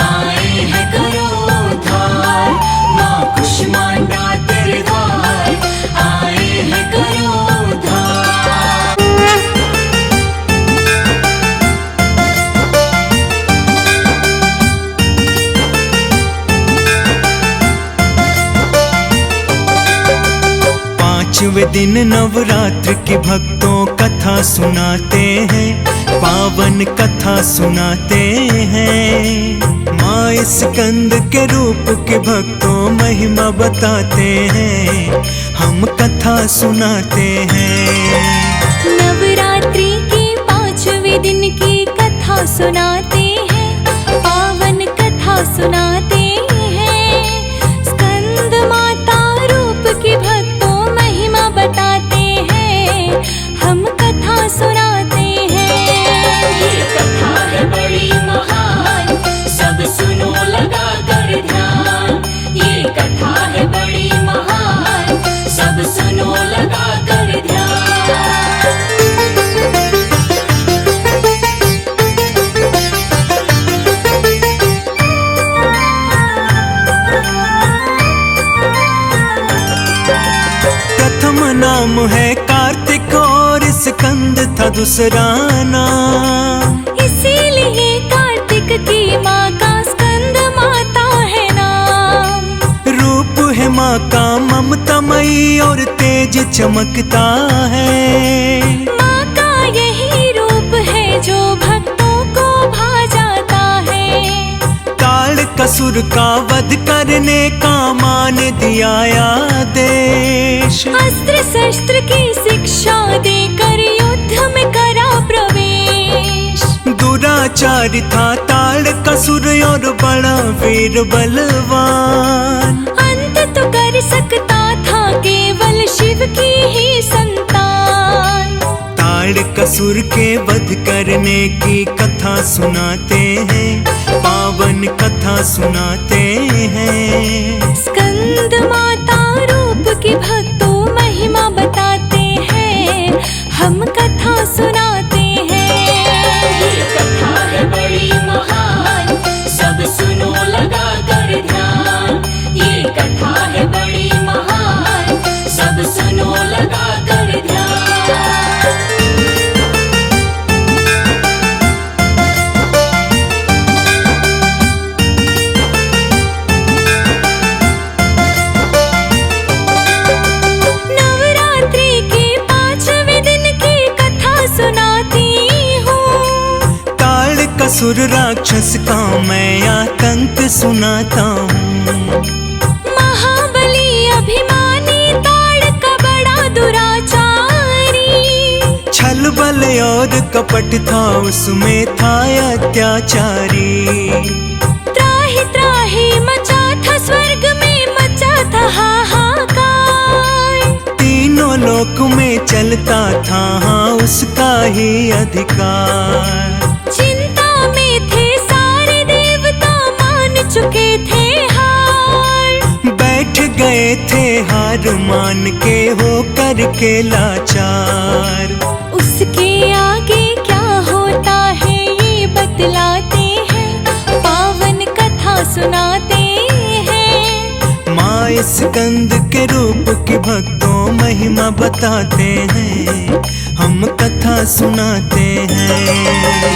आए हैं करो उद्धार। माँ कुष्मांडा तेरे द्वार आए हैं करो उद्धार। पांचवें दिन नवरात्र की भक्तों कथा सुनाते हैं, पावन कथा सुनाते हैं। माँ स्कंद के रूप के भक्तों महिमा बताते हैं, हम कथा सुनाते हैं। नवरात्रि के 5वें दिन की कथा सुनाते हैं, पावन कथा सुनाते हैं। स्कंद माता रूप की भक्तों महिमा बताते दूसरा नाम। इसीलिए कार्तिक की माँ का स्कंद माता है नाम। रूप है माँ का ममतामयी और तेज चमकता है। माँ का यही रूप है जो भक्तों को भा जाता है। ताड़कासुर का वध करने का मान दिया आदेश। अस्त्र शस्त्र की शिक्षा देकर युद्ध में करा प्रवेश। दुराचारी था ताड़कासुर और बड़ा वीर बलवान। अंत तो कर सकता था केवल शिव की ही संतान। ताड़कासुर के वध करने की कथा सुनाते हैं, पावन कथा सुनाते हैं। स्कंद माता रूप की भक्तों महिमा बताते हैं, हम कथा सुनाते हैं। ये कथा है बड़ी महान, सब सुनो लगा कर ध्यान। ये कथा है बड़ी महान, सब सुनो लगा कर ध्यान। नवरात्रि के 5वें दिन की कथा सुनाती हूँ। ताड़कासुर राक्षस का मैं आतंक सुनाता हूँ। महाबली अभिमानी ताड़का बड़ा दुराचारी। छल बल और कपट था उसमें था अत्याचारी। त्राहि त्राहि मचा था स्वर्ग में, मचा था हाहाकार। तीनों लोक में चलता था हाँ उसका ही अधिकार। चिंता में थे सारे देवता, मान चुके थे हार। बैठ गए थे हार मान के हो करके लाचार। उसके आगे क्या होता है ये बतलाते हैं, पावन कथा सुनाते हैं। माँ स्कंद के रूप की भक्तों महिमा बताते हैं, हम कथा सुनाते हैं।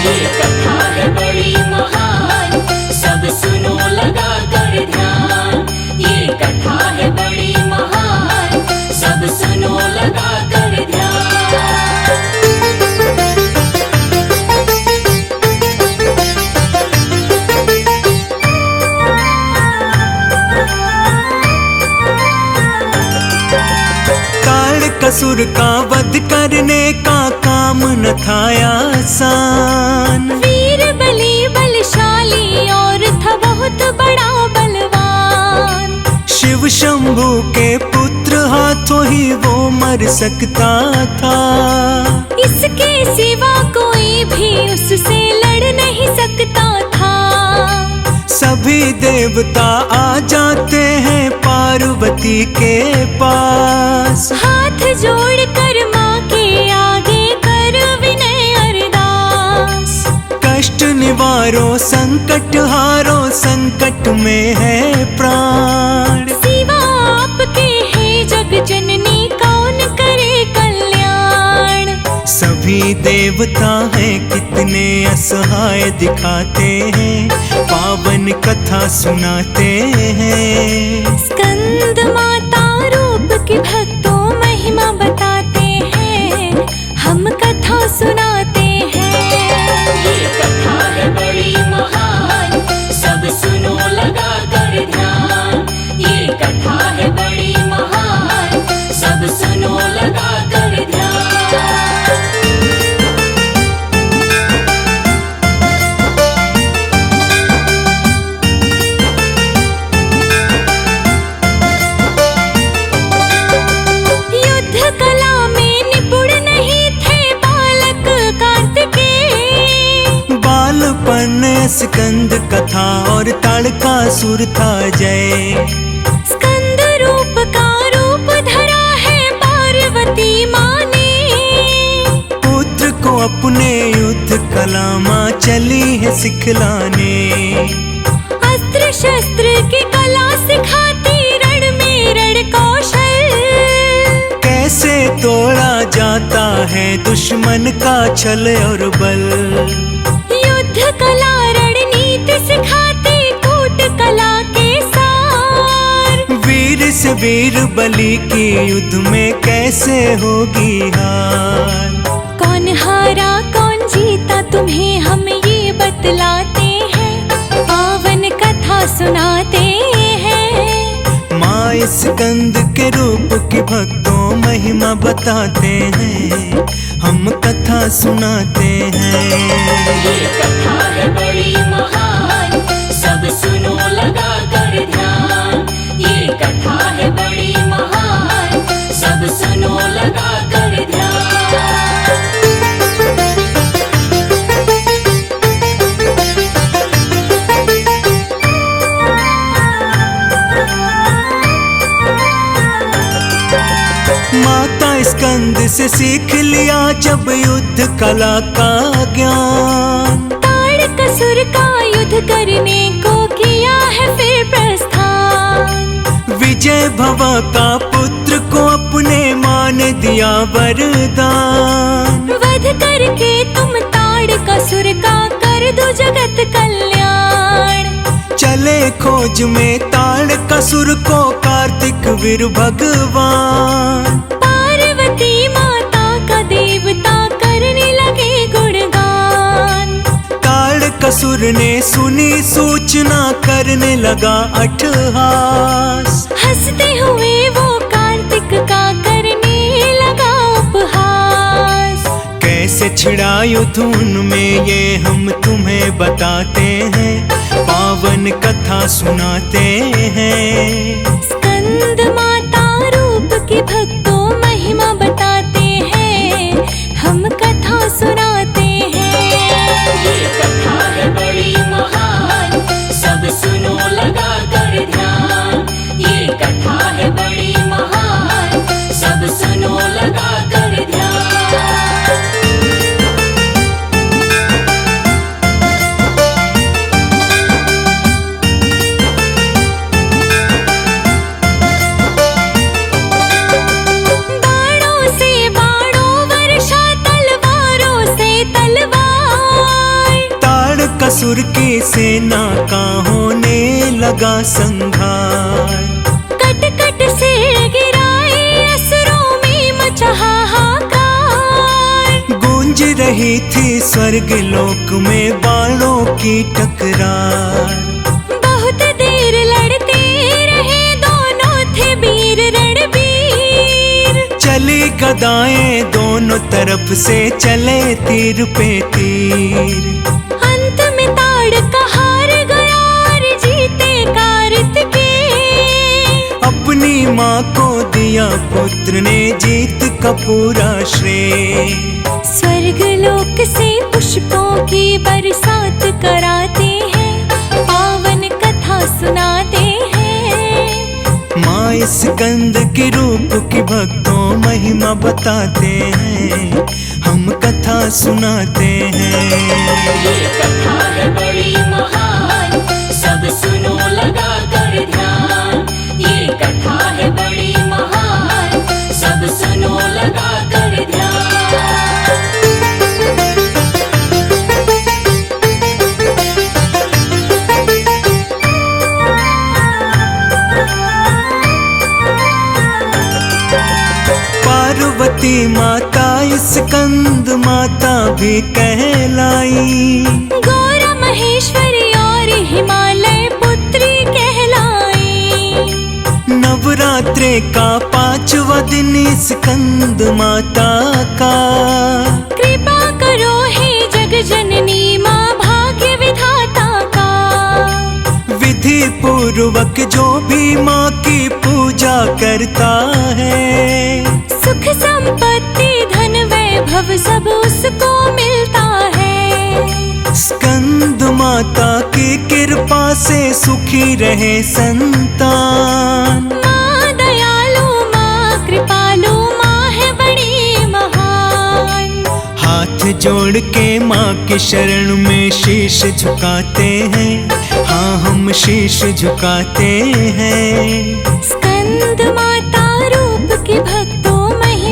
ये कथा है बड़ी महान, सब सुनो लगा कर ध्यान। ये कथा है बड़ी महान, सब सुनो लगा कर ध्यान। ताड़कासुर का वध करने का काम न था आसान। वीर बली बलशाली और था बहुत बड़ा बलवान। शिव शंभू के पुत्र हाथों ही वो मर सकता था। इसके सिवा कोई भी उससे लड़ नहीं सकता था। सभी देवता आ जाते हैं पार्वती के पास। हाथ जोड़ कर माँ के आगे कर विनय अरदास। कष्ट निवारो संकट हारो, संकट में है प्राण। सिवा आपके है जग जननी, कौन करे कल्याण। सभी देवता हैं कितने असहाय दिखाते हैं, पावन कथा सुनाते हैं। स्कंद माता रूप की भक्तों महिमा बताते हैं, हम कथा सुनाते हैं। ये कथा है बड़ी महान, सब सुनो लगा कर ध्यान। ये कथा है बड़ी महान, सब सुनो लगा कर ध्यान। युद्ध कला में निपुण नहीं थे बालक कार्तिकेय। बालपन स्कंद कथा और ताड़कासुर था जय। स्कंद रूप का रूप धरा है पार्वती माँ ने। पुत्र को अपने युद्ध कला माँ चली है सिखलाने। अस्त्र शस्त्र की कला सिखाती रण में रण कौशल। कैसे तोड़ा जाता है दुश्मन का छल और बल। युद्ध कला रणनीति सिखाती कूट कला के सार। वीर से वीर बलि की युद्ध में कैसे होगी हार। कौन हारा कौन जीता तुम्हें हम ये बतलाते हैं, पावन कथा सुनाते हैं। माँ स्कंद के रूप की भक्तों महिमा बताते हैं, हम कथा सुनाते हैं। ये कथा है बड़ी महान, सब सुनो लगा कर ध्यान। ये कथा है बड़ी महान, सब सुनो लगा कर ध्यान। माता स्कंद से सीख लिया जब युद्ध कला का ज्ञान। ताड़कासुर का युद्ध करने को किया है फिर प्रस्थान। विजय भवा का पुत्र को अपने माँ ने दिया वरदान। वध करके तुम ताड़कासुर का कर दो जगत कल्याण। चले खोज में ताड़कासुर को कार्तिक वीर भगवान। पार्वती माता का देवता करने लगे गुणगान। ताड़कासुर ने सुनी सूचना करने लगा अट्टहास। हंसते हुए वो कार्तिक का करने लगा उपहास। कैसे छिड़ा युद्ध उनमें ये हम तुम्हें बताते हैं, पावन कथा सुनाते हैं। स्कंद माता रूप के भक्तों महिमा बताते हैं, हम कथा सुनाते हैं। ये कथा है बड़ी महान, सब सुनो लगा कर ध्यान। ये कथा है बड़ी महान, सब सुनो लगा कर ध्यान। बाणों से बाणों वर्षा, तलवारों से तलवार। ताड़कासुर की सेना का होने लगा संहार। कट कट से गिराए असुरों में मचा हाहाकार। गूंज रही थी स्वर्ग लोक में बाणों की टकरार। बहुत देर लड़ते रहे दोनों थे वीर रणवीर। चली गदाएं दोनों तरफ से चले तीर पे तीर। अंत में ताड़का हार गया और जीते कार्तिकेय। अपनी माँ को दिया पुत्र ने जीत का पूरा श्रेय। स्वर्ग लोक से पुष्पों की बरसात कराते हैं, पावन कथा सुनाते हैं। माँ स्कंद के रूप की भक्तों महिमा बताते हैं, हम कथा सुनाते हैं। ये कथा है बड़ी महान, सब सुनो लगा कर ध्यान। ये कथा है बड़ी महान, सब सुनो लगा कर ध्यान। पार्वती माता स्कंद माता भी कहलाई। गौरा महेश्वरी और हिमालय पुत्री कहलाई। नवरात्रे का 5वां दिन स्कंद माता का। कृपा करो हे जग जननी माँ भाग्य विधाता का। विधि पूर्वक जो भी माँ की पूजा करता है, सुख संपत्ति धन वैभव सब उसको मिलता है। स्कंद माता की कृपा से सुखी रहे संतान। माँ दयालु माँ कृपालु माँ है बड़ी महान। हाथ जोड़ के माँ के शरण में शीश झुकाते हैं, हाँ हम शीश झुकाते हैं। स्कंद माता रूप के भक्तों महिमा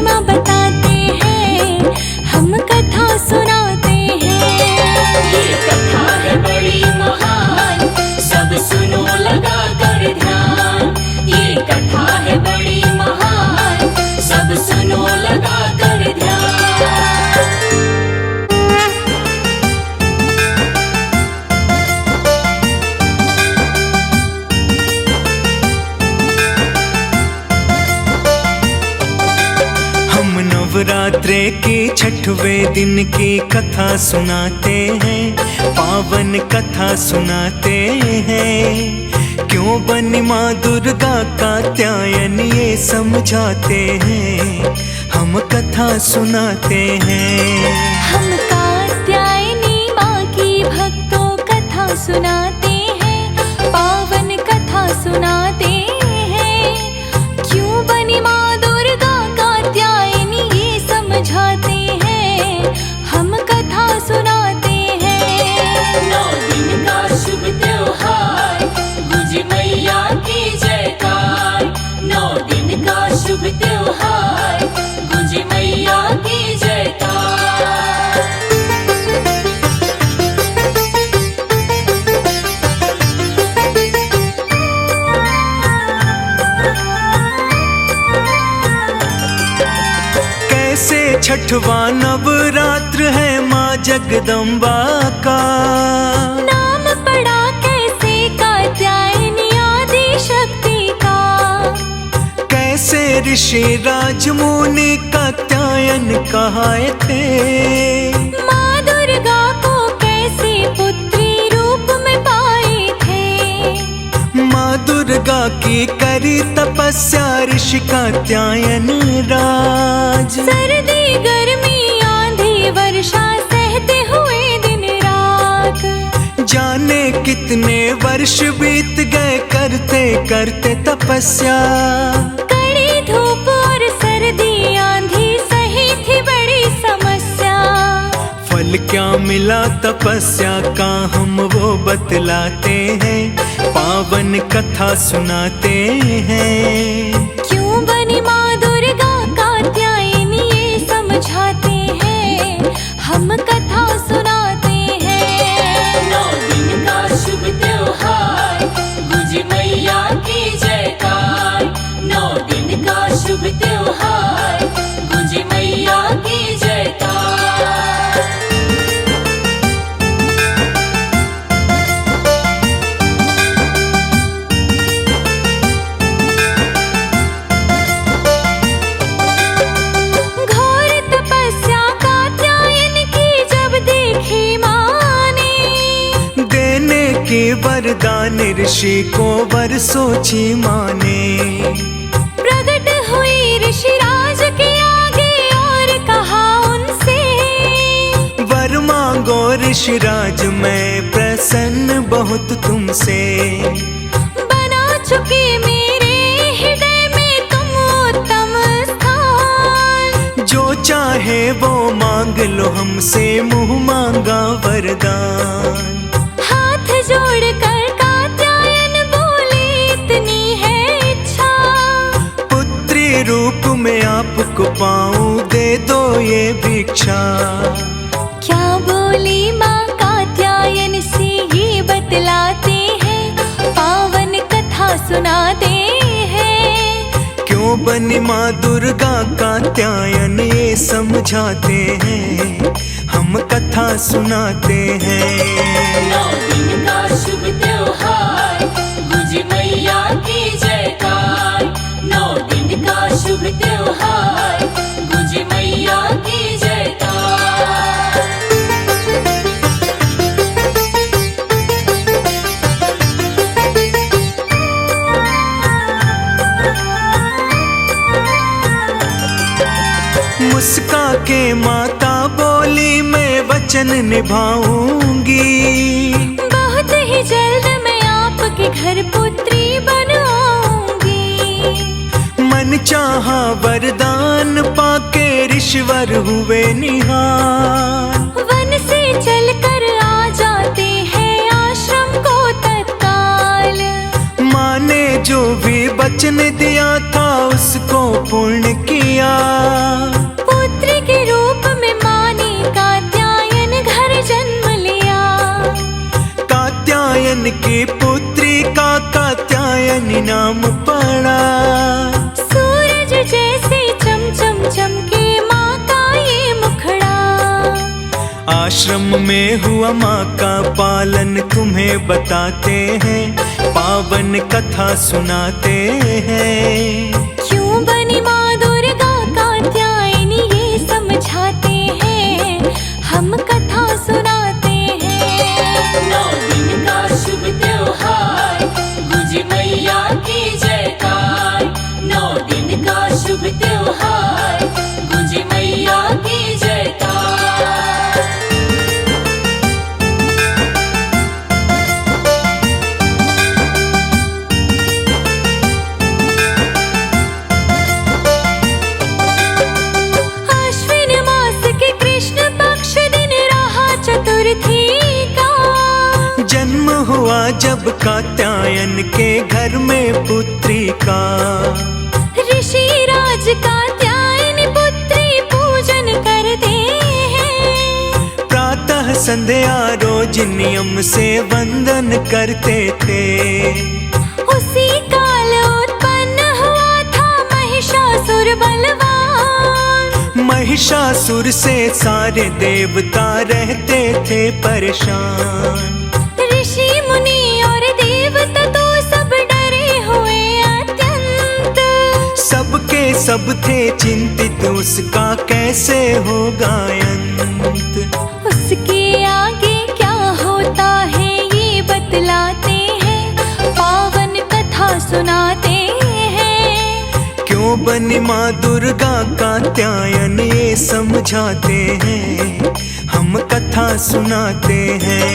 छठवें दिन की कथा सुनाते हैं, पावन कथा सुनाते हैं। क्यों बनी माँ दुर्गा कात्यायन ये समझाते हैं, हम कथा सुनाते हैं। हम कात्यायनी माँ की भक्तों कथा सुनाते हैं, पावन कथा सुनाते हैं। क्यों बनी माँ दुर्गा कात्यायनी ये समझाते हैं, हम कथा सुनाते हैं। 9 दिन का शुभ त्योहार, गुंजे मैया की जयकार। 9 दिन का शुभ त्योहार, गुंजे मैया की जयकार। कैसे छठवां नवरात्र है माँ जगदम्बा का, नाम पड़ा कैसे कात्यायनी आदि शक्ति का। कैसे ऋषि राजमुनि कात्यायन कहाए थे। माँ दुर्गा को कैसे पुत्री रूप में पाए थे। माँ दुर्गा की करी तपस्या ऋषि कात्यायन राज। सर्दी गर्मी आंधी वर्षा सहते हुए दिन रात। जाने कितने वर्ष बीत गए करते करते तपस्या। कड़ी धूप और सर्दी आंधी सही थी बड़ी समस्या। फल क्या मिला तपस्या का हम वो बतलाते हैं, पावन कथा सुनाते हैं। क्यों बनी माँ दुर्गा कात्यायनी ये समझाते हैं, हम कथा सुनाते हैं। 9 दिन का शुभ त्योहार, गुंजे मैया की जयकार। 9 दिन का शुभ त्योहार, गुंजे मैया की जयकार। घोर तपस्या कात्यायन की जब देखी माँ ने। देने के वरदान ऋषि को वर सोची माने। प्रकट हुई ऋषिराज के आगे और कहा उनसे, वर मांगो ऋषिराज मैं प्रसन्न बहुत तुमसे। बना चुके मेरे हृदय में तुम उत्तम स्थान। जो चाहे वो मांग लो हमसे मुँह मांगा वरदान। हाथ जोड़कर कात्यायन बोले इतनी है इच्छा। पुत्री रूप में आपको पाऊं दे दो ये भिक्षा। क्या बोली माँ कात्यायन से ये बतलाते हैं, पावन कथा सुनाते हैं। क्यों बनी माँ दुर्गा कात्यायन ये समझाते हैं, हम कथा सुनाते हैं। 9 दिन का शुभ त्योहार, गुंजे मैया की जयकार। 9 दिन का शुभ त्योहार, गुंजे मैया की जयकार। मुस्का के माता बोली मैं वचन निभाऊंगी। बहुत ही जल्द मैं आपके घर पुत्री बनाऊंगी। मन चाहा वरदान पाके ऋषिवर हुए निहाल। वन से चलकर आ जाते हैं आश्रम को तत्काल। माँ ने जो भी वचन दिया था उसको पूर्ण किया। पुत्री के रूप में माँ ने कात्यायन घर जन्म लिया। कात्यायन की पुत्री का कात्यायनी नाम पड़ा। सूरज जैसे चमचम चमके माँ का ये मुखड़ा। आश्रम में हुआ माँ का पालन तुम्हें बताते हैं, पावन कथा सुनाते हैं। क्यों बनी माँ दुर्गा कात्यायनी ये समझाते हुआ जब कात्यायन के घर में पुत्री का। ऋषि राज कात्यायन पुत्री पूजन करते हैं। प्रातः संध्या रोज नियम से वंदन करते थे। उसी काल उत्पन्न हुआ था महिषासुर बलवान। महिषासुर से सारे देवता रहते थे परेशान। ऋषि मुनि और देवता तो सब डरे हुए अत्यंत। सबके सब थे चिंतित उसका कैसे होगा अंत। उसके आगे क्या होता है ये बतलाते हैं, पावन कथा सुनाते हैं। क्यों बनी माँ दुर्गा कात्यायन ये समझाते हैं, हम कथा सुनाते हैं।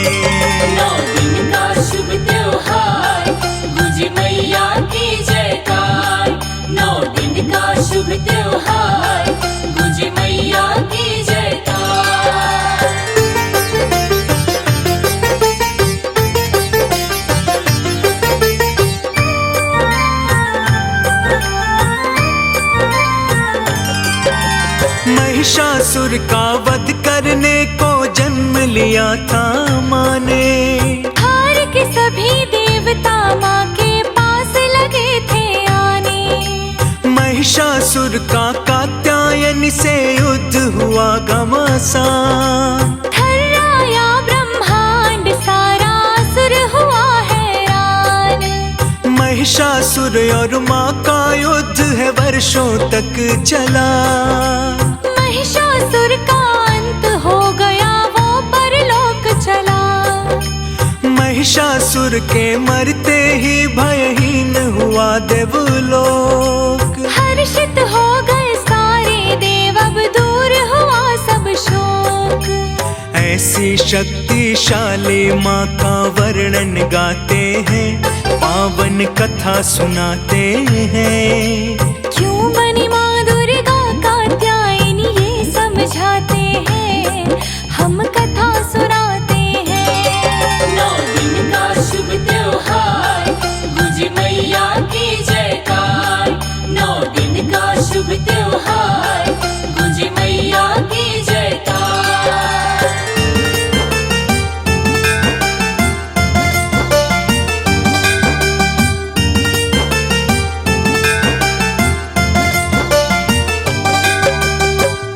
9 दिन का शुभ त्योहार, गुंजे मैया की जयकार। 9 दिन का शुभ त्योहार, गुंजे मैया की जयकार। महिषासुर का वध करने को जन्म लिया था माँ ने। हार के सभी देवता माँ के पास लगे थे आने। महिषासुर का कात्यायन से युद्ध हुआ घमासान। थर्राया ब्रह्मांड सारा असुर हुआ हैरान। महिषासुर और माँ का युद्ध है वर्षों तक चला। महिषासुर का अंत हो गया वो परलोक चला। महिषासुर के मरते ही भयहीन हुआ देवलोक। हर्षित हो गए सारे देव, अब दूर हुआ सब शोक। ऐसी शक्तिशाली माँ का वर्णन गाते हैं, पावन कथा सुनाते हैं। क्यों बनी माँ दुर्गा कात्यायनी ये समझाते हैं, हम कथा सुनाते हैं। 9 दिन का शुभ त्योहार, गुंजे मैया की जयकार। 9 दिन का शुभ त्योहार, गुंजे मैया की जयकार।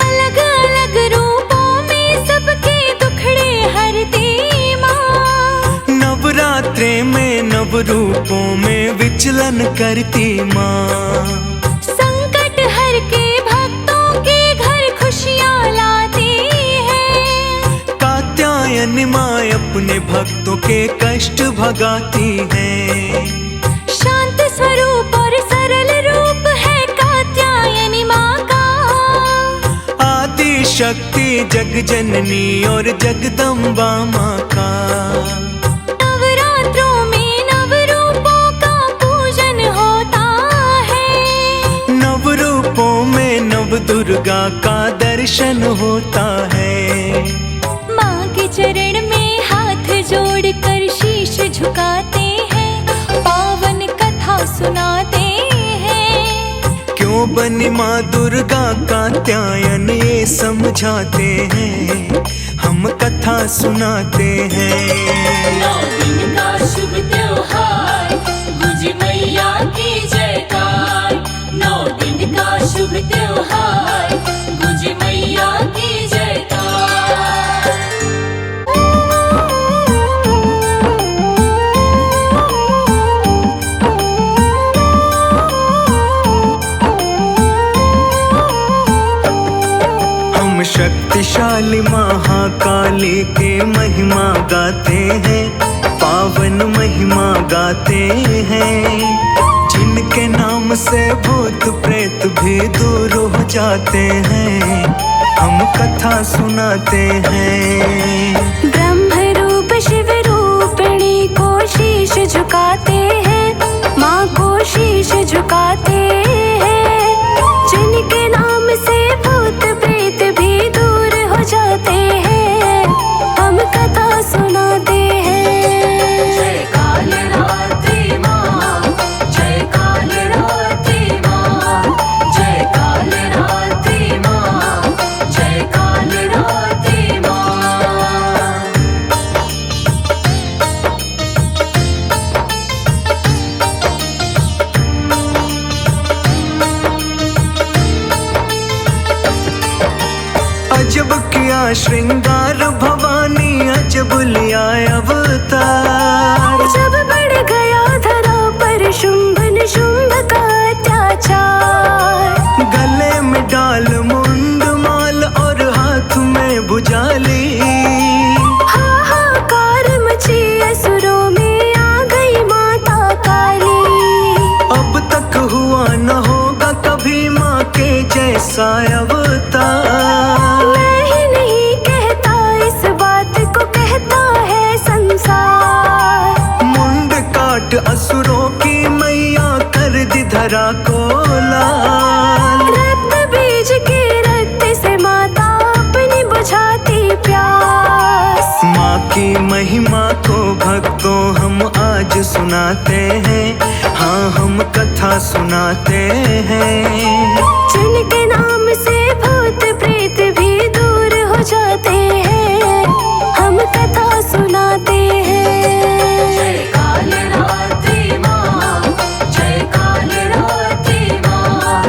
अलग अलग रूपों में सबके दुखड़े हरती माँ। नवरात्रे में नव रूपों में विचलन करती माँ। संकट हर के भक्तों के घर खुशियाँ लाती है। कात्यायन माँ अपने भक्तों के कष्ट भगाती है। शांत स्वरूप और सरल रूप है कात्यायनी माँ का। आदि शक्ति जग जननी और जगदम्बा माँ का। नवरात्रों में नव रूपों का पूजन होता है। नव रूपों में नव दुर्गा का दर्शन होता है। माँ के चरण में हाथ जोड़कर शीश झुकाते हैं, पावन कथा सुनाते हैं। क्यों बनी माँ दुर्गा कात्यायन ये समझाते हैं, हम कथा सुनाते हैं। 9 दिन का शुभ त्योहार, गुंजे मैया की जयकार। 9 दिन का शुभ त्योहार, गुंजे मैया की जयकार। हम शक्तिशाली महाकाली के महिमा गाते हैं, पावन महिमा गाते हैं। जिनके नाम से भूत प्रेत भी दूर हो जाते हैं, हम कथा सुनाते हैं। ब्रह्म रूप शिव रूपिणी को शीश झुकाते हैं, माँ को शीश झुकाते हैं। जिनके नाम से भूत प्रेत भी दूर हो जाते हैं, हम कथा सुनाते हैं। किया श्रृंगार भवानी अजब लिया अवतार। जब बढ़ गया धरा पर शुंभ निशुंभ का अत्याचार, गले में डाल मुंड माल और हाथ में भुजाली। हाहाकार मची असुरों में आ गई माता काली। अब तक हुआ न होगा कभी माँ के जैसा अवतार। मैं ही नहीं कहता इस बात को कहता है संसार। मुंड काट असुरों की मैया कर दी धरा को लाल। रक्त बीज के रक्त से माता अपनी बुझाती प्यास। माँ की महिमा को भक्तों हम आज सुनाते हैं, हाँ हम कथा सुनाते हैं। जिनके नाम से भूत प्रेत भी दूर हो जाते हैं, हम कथा सुनाते हैं। जय काल रात्रि माँ, जय काल रात्रि माँ,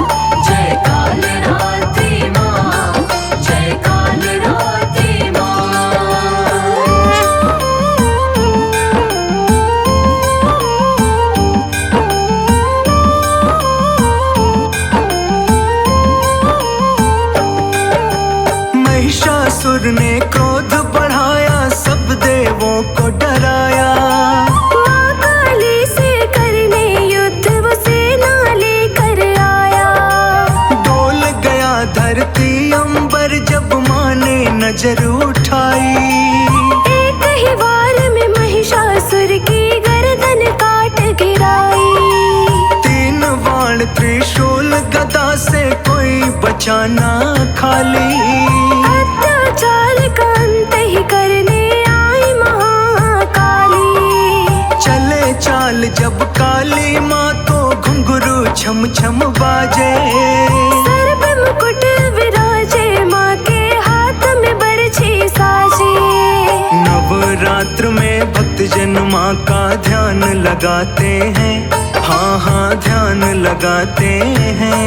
जय काल रात्रि माँ, जय काल रात्रि माँ। महिषासुर ने क्रोध बढ़ाया सब देवों को डराया। माँ काली से करने युद्ध वो सेना लेकर आया। डोल गया धरती अंबर जब माँ ने नजर उठाई। एक ही वार में महिषासुर की गर्दन काट गिराई। 3 बाण त्रिशूल गदा से कोई बचाना खाली। अत्याचार का अंत ही करने आई महाकाली। चले चाल जब काली माँ तो घुंघरू छम छम बाजे। सर पे मुकुट विराजे माँ के हाथ में बरछी साजे। नवरात्र में भक्तजन माँ का ध्यान लगाते हैं, हाँ हाँ ध्यान लगाते हैं।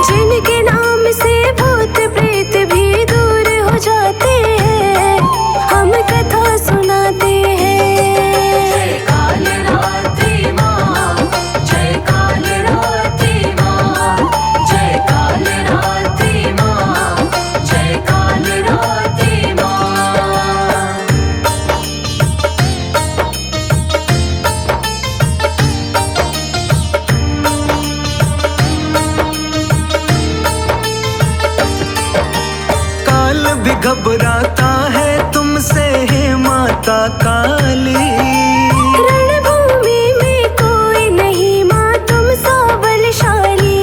जिनके नाम से भूत प्रेत भी दूर हो जाते हैं, हम कथा सुनाते हैं। जय काल रात्रि माँ, जय काल रात्रि माँ, जय काल रात्रि माँ, जय काल रात्रि माँ। काल भी घबराता है तुमसे हे माता काली। रणभूमि में कोई नहीं माँ तुम सा बलशाली।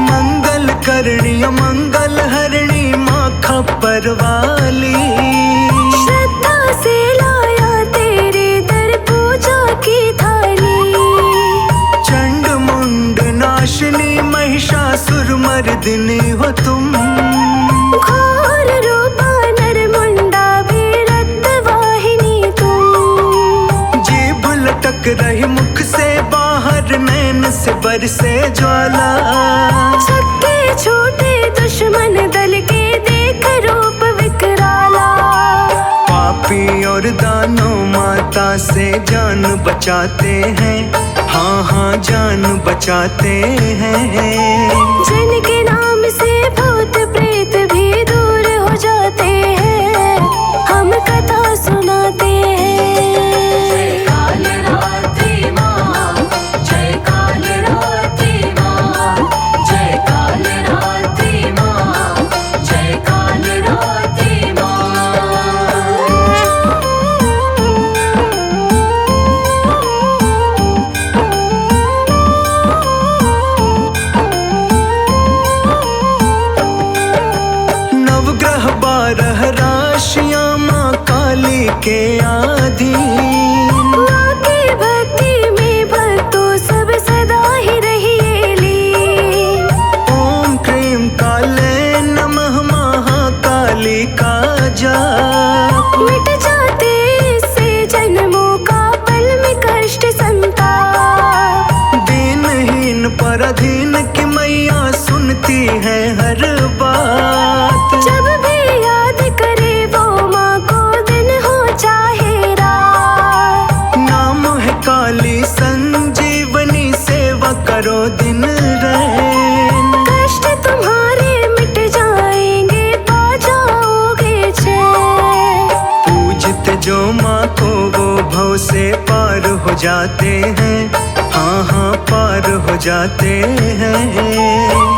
मंगल करणी मंगल हरणी माँ खप्पर वाली। श्रद्धा से लाया तेरे दर पूजा की थाली। चंड मुंड नाशिनी महिषासुर मर्दिनी हो तुम। घोर रूपा नर मुंडा भी रक्त वाहिनी तुम। जीभ लटक रही मुख से बाहर नैन से बरसे ज्वाला। छक्के छोटे दुश्मन दल के देख रूप विकराला। पापी और दानों माता से जान बचाते हैं, हाँ हाँ जान बचाते हैं। जिनके नाम से भूत प्रेत भी दूर हो जाते हैं, हम कथा सुनाते हैं। जय काल रात्रि माँ, जय काल रात्रि माँ, जय काल रात्रि माँ, जय काल रात्रि माँ। नवग्रह 12 राशियां माँ काली के आधीन। माँ की भक्ति में भक्तों सब सदा ही रहिए लीन। ओम क्रीम काले नमः महाकाली का जाप। मिट जाते इससे जन्मों का पल में कष्ट संताप। दीनहीन पराधीन की मैया सुनती है हर बात। जब भी जाते हैं, हाँ हाँ पार हो जाते हैं।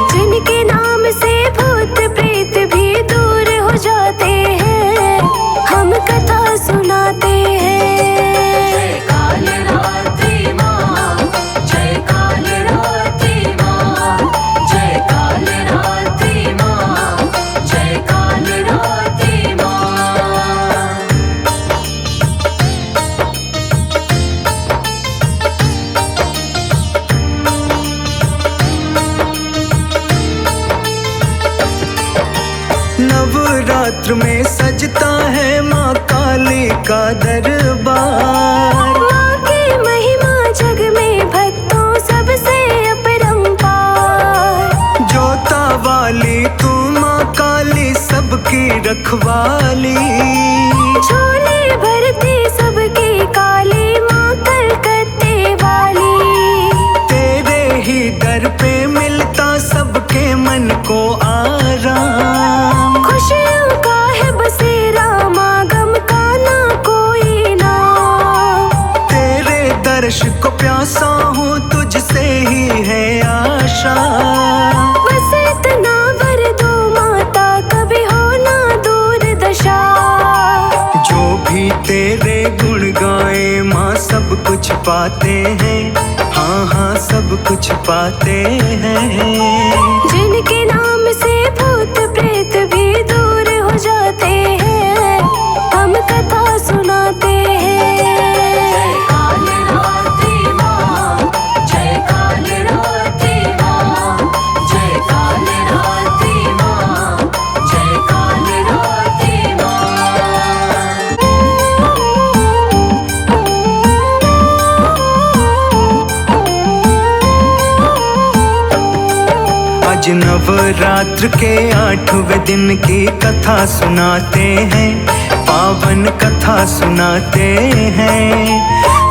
जिनके नाम से भूत प्रेत भी दूर हो जाते हैं, हम कथा सुनाते हैं। जय काल रात्रि माँ, जय काल रात्रि माँ, जय काल रात्रि माँ, जय काल रात्रि माँ। नवरात्र में सजता है माँ काली का दरबार। माँ की महिमा जग में भक्तों सबसे अपरंपार। जोता वाली तू माँ काली सबकी रखवाली। झोले भरती सबकी काली माँ कलकत्ते वाली। तेरे ही दर पे मिलता सबके मन को आराम। खुशियों का है बसेरा माँ, गम का ना कोई नाम। तेरे दर्श को प्यासा हूँ तुझसे ही है आशा। बस इतना वर दो माता, कभी हो ना दूर दशा। जो भी तेरे गुण गाए माँ सब कुछ पाते हैं, हाँ हाँ सब कुछ पाते हैं। जिनके नाम से भूत प्रेत भी दूर हो जाते हैं, हम कथा सुनाते हैं। जय काल रात्रि माँ, जय काल रात्रि माँ, जय काल रात्रि माँ, जय काल रात्रि माँ। आज नवरात्र के 8वें दिन की कथा सुनाते हैं, पावन कथा सुनाते हैं।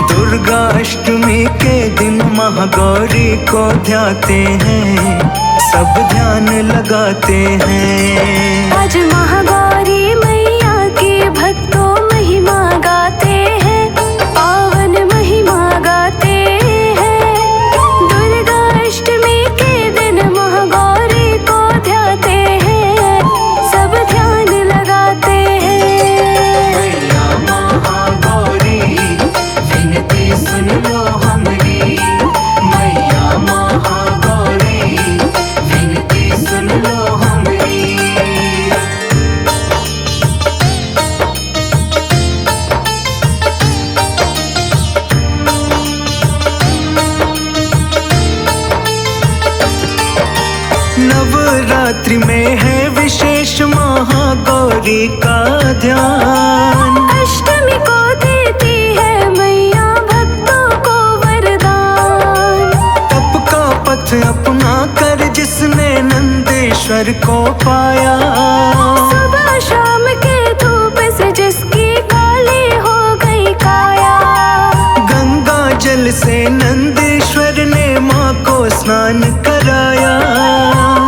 दुर्गा अष्टमी के दिन महागौरी को ध्याते हैं, सब ध्यान लगाते हैं। आज महागौरी मैया की भक्तों महिमा गाते हैं, पावन महिमा गाते हैं। दुर्गा अष्टमी के दिन महागौरी को ध्याते हैं, सब ध्यान लगाते हैं। मैया महागौरी विनती सुन लो हमारी, मैया महागौरी विनती सुन लो हमारी। नवरात्रि में है विशेष महागौरी का ध्यान। अष्टमी को देती है मैया भक्तों को वरदान। तप का पथ अपना कर जिसने नंदेश्वर को पाया। सुबह शाम के धूप से जिसकी काली हो गई काया। गंगा जल से नंदेश्वर ने माँ को स्नान कराया।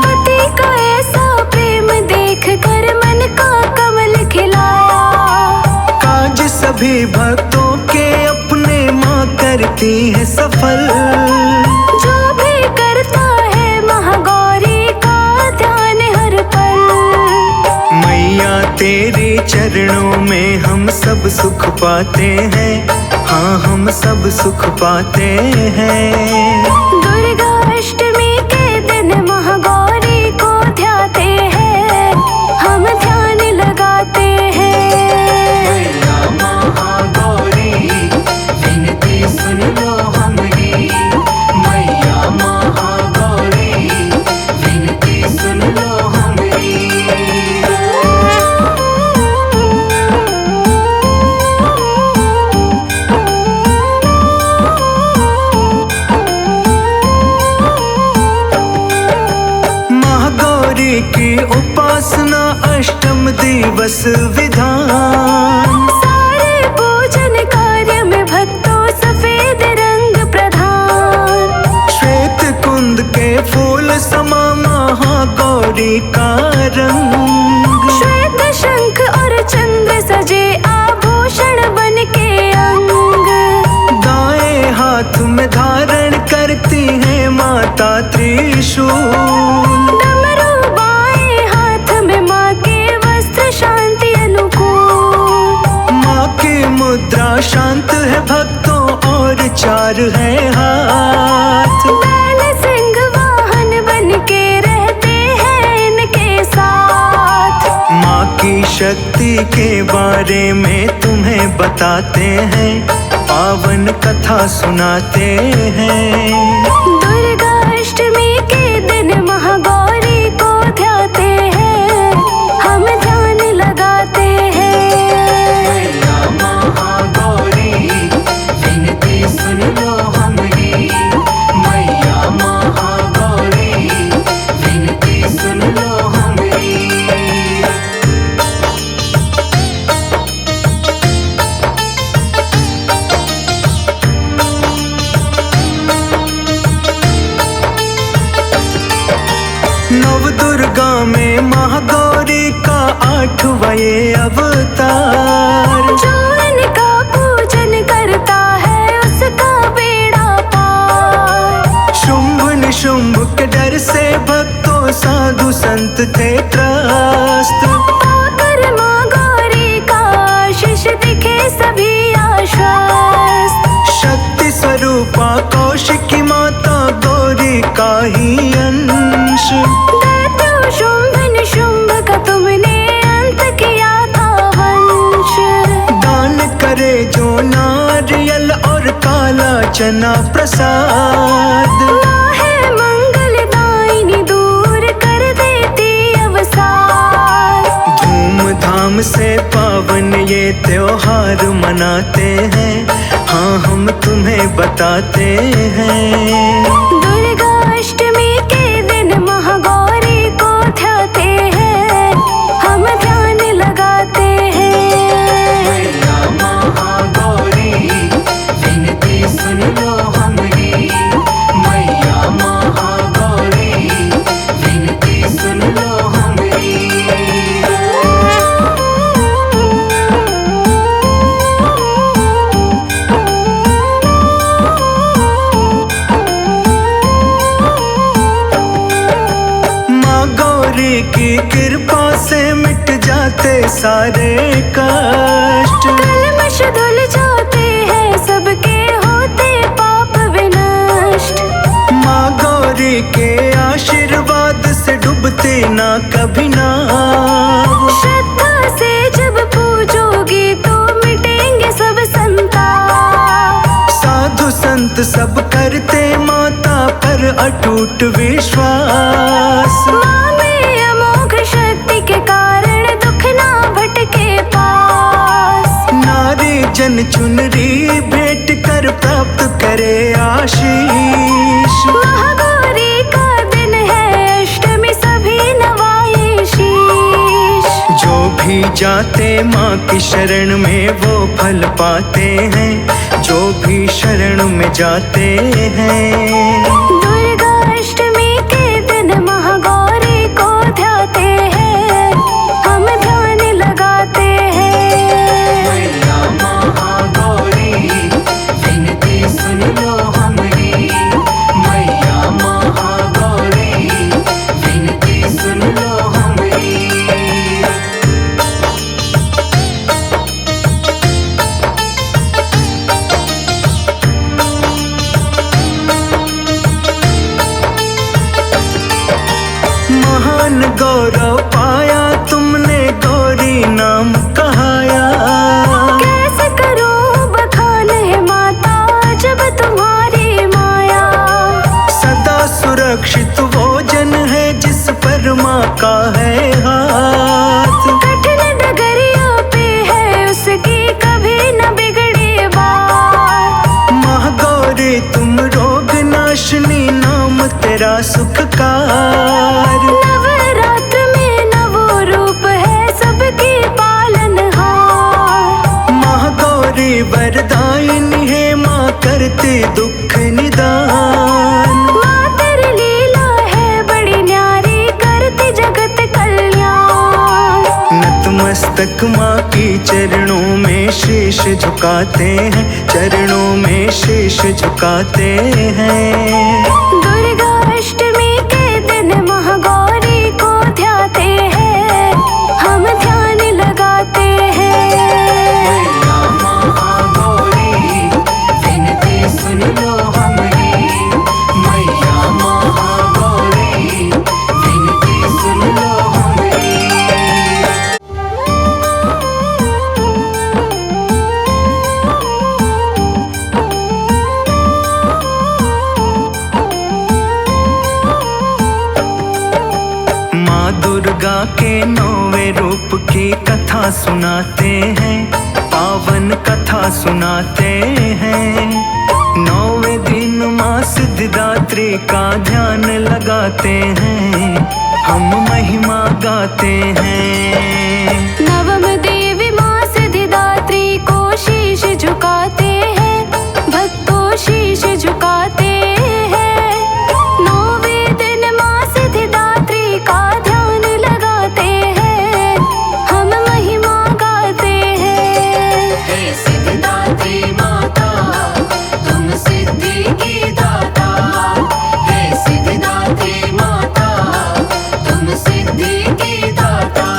पति का ऐसा प्रेम देख कर मन का कमल खिलाया। काज सभी भक्तों के अपने माँ करती है सफल। जो भी करता है महागौरी का ध्यान हर पल। मैया तेरे चरणों में हम सब सुख पाते हैं, हाँ हम सब सुख पाते हैं। दुर्गा अष्टमी के दिन महागौरी को ध्याते हैं, हम ध्यान लगाते हैं। मैया महागौरी विनती सुन लो हमारी, मैया महागौरी विनती सुन लो हमारी। की उपासना अष्टम दिवस विधान। सारे पूजन कार्य में भक्तों सफेद रंग प्रधान। श्वेत कुंद के फूल समा महागौरी का रंग। श्वेत शंख और चंद्र सजे आभूषण बन के अंग। दाएं त्रिशूल। डमरू बाएं हाथ में माँ के वस्त्र शांति अनुकूल। माँ की मुद्रा शांत है भक्तों और चार है हाथ। बैल सिंह वाहन बन के रहते हैं इनके साथ। माँ की शक्ति के बारे में तुम्हें बताते हैं, पावन कथा सुनाते हैं। दुर्गा अष्टमी के दिन महागौरी को ध्याते हैं, हम ध्यान लगाते हैं। मैया महागौरी विनती सुन लो हमारी। मैया महागौरी विनती सुन लो हमारी। नव दुर्गा में महागौरी का 8वां ये अवतार। जो इनका पूजन करता है उसका बेड़ा पार। शुंभ निशुंभ के डर से भक्तों साधु संत थे त्रस्त। पाकर माँ गौरी का आशीष दिखे सभी आश्वस्त। शक्ति स्वरूपा कौशिकी माता गौरी का ही अंश। दैत्यो शुंभ निशुंभ का तुमने अंत किया था वंश। दान करे जो नारियल और काला चना प्रसाद। माँ है मंगलदायिनी दूर कर देती अवसाद। धूमधाम से पावन ये त्योहार मनाते हैं, हाँ हम तुम्हें बताते हैं। दुर्गा अष्टमी के दिन महागौरी को ध्याते हैं, हम ध्यान लगाते हैं। मैया महागौरी विनती सुन लो हमारी। मैया महागौरी विनती सुन लो हमारी। माँ गौरी की कृपा से मिट जाते सारे कष्ट। कलमश धुल जाते हैं सबके होते पाप विनष्ट। माँ गौरी के आशीर्वाद से डूबते ना कभी नाव। श्रद्धा से जब पूजोगी तो मिटेंगे सब संताप। साधु संत सब करते माता पर अटूट विश्वास। माँ में अमोघ शक्ति के कारण दुख ना भटके पास। नारी जन चुनरी भेंट कर प्राप्त करे आशीष। महागौरी का दिन है अष्टमी सभी नवाए शीश। जो भी जाते माँ की शरण में वो फल पाते हैं, जो भी शरण में जाते हैं। दुर्गा अष्टमी के दिन महागौरी को ध्याते हैं, हम ध्यान लगाते हैं। मैया महागौरी विनती सुन लो हमारी। मैया महागौरी विनती सुन लो हमारी। महान गौरव पाया तुमने गौरी नाम कहाया। कैसे करूं बखान है माता जब तुम्हारी माया। सदा सुरक्षित वो जन है जिस पर माँ का है हाथ। कठिन डगरिया पे है उसकी कभी न बिगड़े बात। महागौरी तुम रोग नाशनी नाम तेरा सुखकार। नवरात्र में नवो रूप है सबकी पालनहार। महागौरी वरदायिनी है माँ करती दुख निदान। माँ तेरी लीला है बड़ी न्यारी करती जगत कल्याण। नतमस्तक माँ की चरणों में शीश झुकाते हैं, चरणों में शीश झुकाते हैं। दुर्गा अष्टमी के कथा सुनाते हैं, पावन कथा सुनाते हैं। 9वें दिन माँ सिद्धिदात्री का ध्यान लगाते हैं, हम महिमा गाते हैं। नवम देवी माँ सिद्धिदात्री को शीश झुकाते हैं, भक्तों शीश झुकाते हैं। 9वें दिन माँ सिद्धिदात्री का ध्यान लगाते हैं, हम महिमा गाते हैं। हे सिद्धिदात्री माता तुम सिद्धि की दाता, हे सिद्धिदात्री माता तुम सिद्धि की दाता।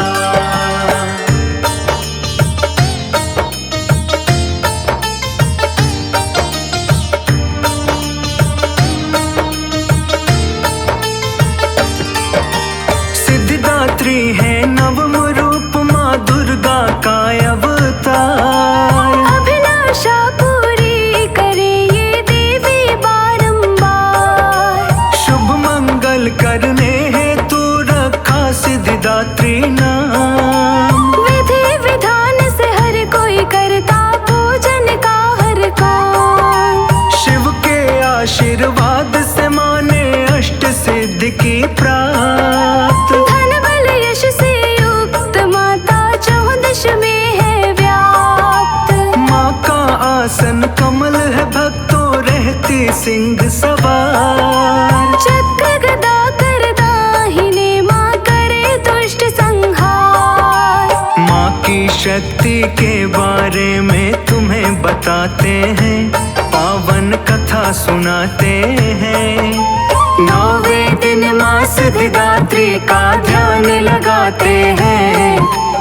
सिद्धिदात्री है नवम रूप माँ दुर्गा का अवतार। अभिलाषा पूरी करे ये देवी बारंबार, शुभ मंगल करने हेतु रखा सिद्धिदात्री नाम। विधि विधान से हर कोई करता पूजन का हर काम। शिव के आशीर्वाद से माने अष्ट सिद्धि की प्राप्त। धन बल यश से युक्त माता 14 में है व्याप्त। माँ का आसन कमल है, भक्तों रहती सिंह सवार। चक्र गदा कर दाहिने माँ करे दुष्ट संहार। माँ की शक्ति के बारे में तुम्हें बताते हैं, पावन कथा सुनाते हैं। 9वें दिन माँ सिद्धिदात्री का ध्यान लगाते हैं,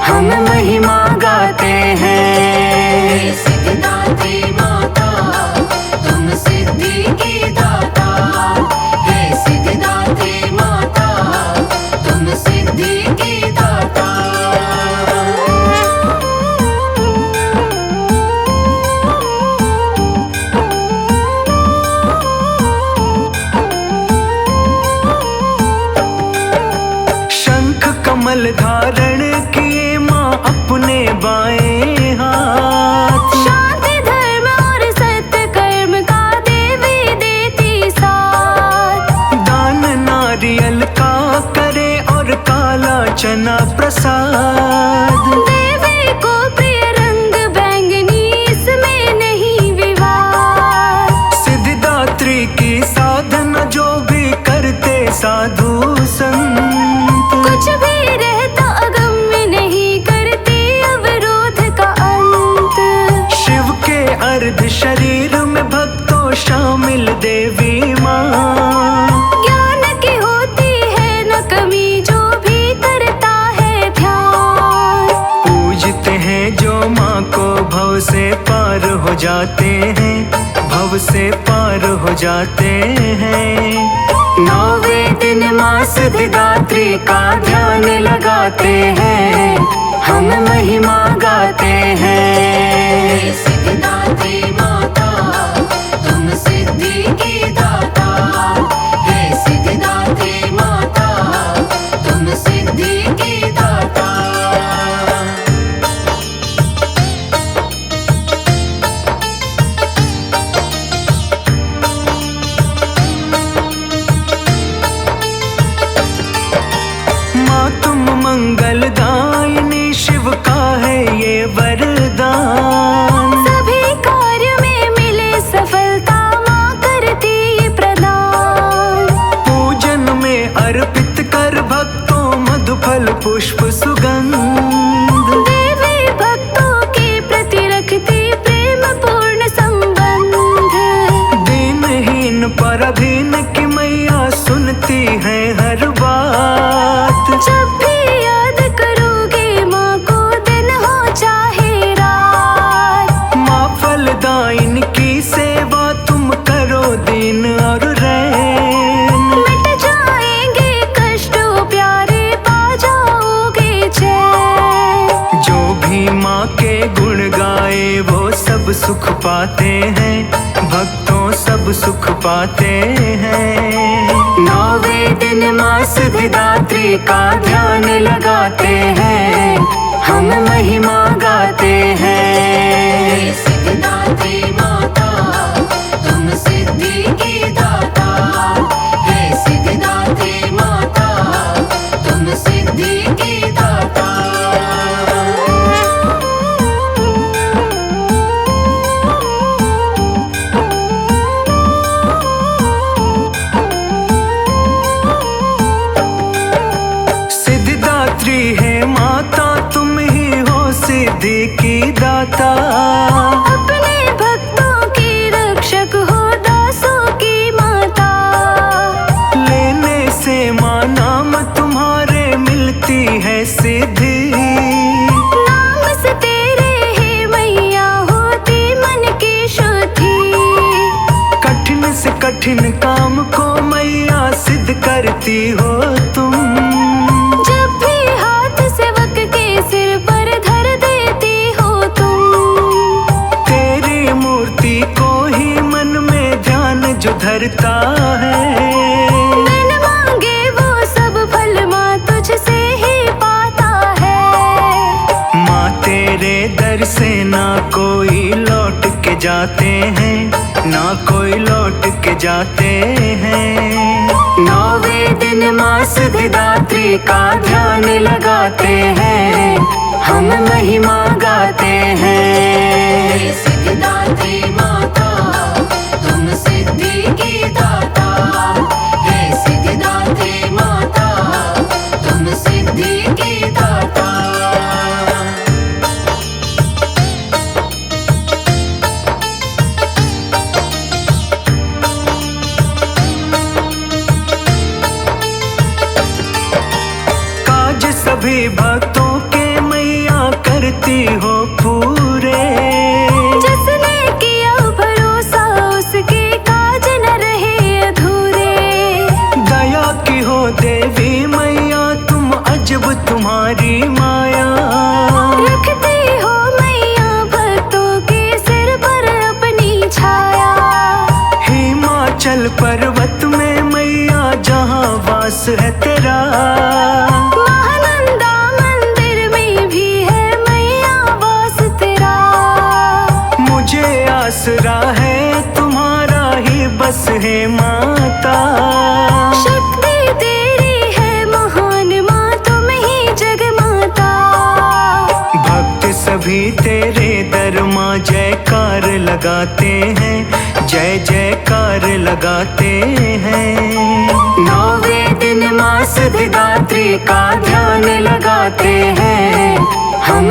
हम महिमा गाते हैं। हे सिद्धिदात्री माता तुम सिद्धि की दाता, हे सिद्धिदात्री माता तुम सिद्धि की दाता। शंख कमल धारण किए माँ अपने बाएं हाथ। शांति धर्म और सत्य कर्म का देवी देती साथ। दान नारियल का करे और काला चना प्रसाद। देवी को प्रिय रंग बैंगनी, इसमें नहीं विवाद। सिद्धिदात्री की साधना जो भी करते साधु संत। कुछ भी रहता अगम्य नहीं करती अवरोध का अंत। शिव के अर्ध शरीर में भक्तों शामिल देवी माँ। ज्ञान की होती है न कमी जो भी करता है ध्यान। पूजते हैं जो माँ को भव से पार हो जाते हैं, भव से पार हो जाते हैं। 9वें दिन माँ सिद्धिदात्री का ध्यान लगाते हैं, हम महिमा गाते हैं। हे सिद्धिदात्री माता तुम सिद्धि की दाता, हे सिद्धिदात्री माता तुम सिद्धि की दाता। माँ तुम मंगलदायिनी, शिव का है ये वरदान। सभी कार्य में मिले सफलता, माँ करती ये प्रदान। पूजन में अर्पित कर भक्तों मधुफल पुष्प सुगंध। देवी भक्तों के प्रति रखती प्रेम पूर्ण संबंध। दीनहीन पराधीन की मैया सुनती है हर बात। जब भी याद करोगे माँ को, दिन हो चाहे रात। माँ फलदायिनी की सेवा तुम करो दिन और रैन। मिट जाएंगे कष्ट प्यारे, पा जाओगे चैन। जो भी माँ के गुण गाए वो सब सुख पाते हैं, भक्तों सब सुख पाते हैं। नौवें दिन माँ सिद्धिदात्री का ध्यान लगाते हैं, हम महिमा गाते हैं। सिद्धिदात्री माता तुम सिद्धि की दाता, हे सिद्धिदात्री माता तुम सिद्धि की दाता। सिद्धिदात्री है माता, तुम ही हो सिद्धि की दाता। अपने भक्तों की रक्षक हो, दासों की माता। लेने से माँ नाम तुम्हारे मिलती है सिद्धि। नाम से तेरे हे मैया होती मन की शुद्धि। कठिन से कठिन काम को मैया सिद्ध करती हो तुम। जब भी हाथ सेवक के सिर पर धर देती हो तुम। तेरी मूर्ति को ही मन में ध्यान जो धरता है, बिन मांगे वो सब फल माँ तुझसे ही पाता है। माँ तेरे दर से ना कोई लौट के जाते हैं, ना कोई लौट के जाते हैं। नौवें दिन माँ सिद्धिदात्री का ध्यान लगाते हैं, हम महिमा गाते हैं। हे सिद्धिदात्री माता तुम सिद्धि की दाता, हे सिद्धिदात्री माता तुम सिद्धि की दाता। काज सभी भक्तों के मैया करती हो पूरे। जिसने किया भरोसा उसके काज न रहे अधूरे। दया की हो देवी मैया तुम, अजब तुम्हारी माया। रखती हो मैया भक्तों के सिर पर अपनी छाया। हिमाचल पर्वत में मैया जहाँ वास है तेरा। महानंदा मंदिर में भी है मैया वास तेरा। मुझे आसरा है तुम्हारा ही बस है माता। शक्ति तेरी है महान माँ, तुम ही जगमाता। भक्त सभी तेरे दर माँ जयकार लगाते हैं, जय जयकार लगाते हैं। नौवें दिन माँ सिद्धिदात्री का ध्यान लगाते हैं, हम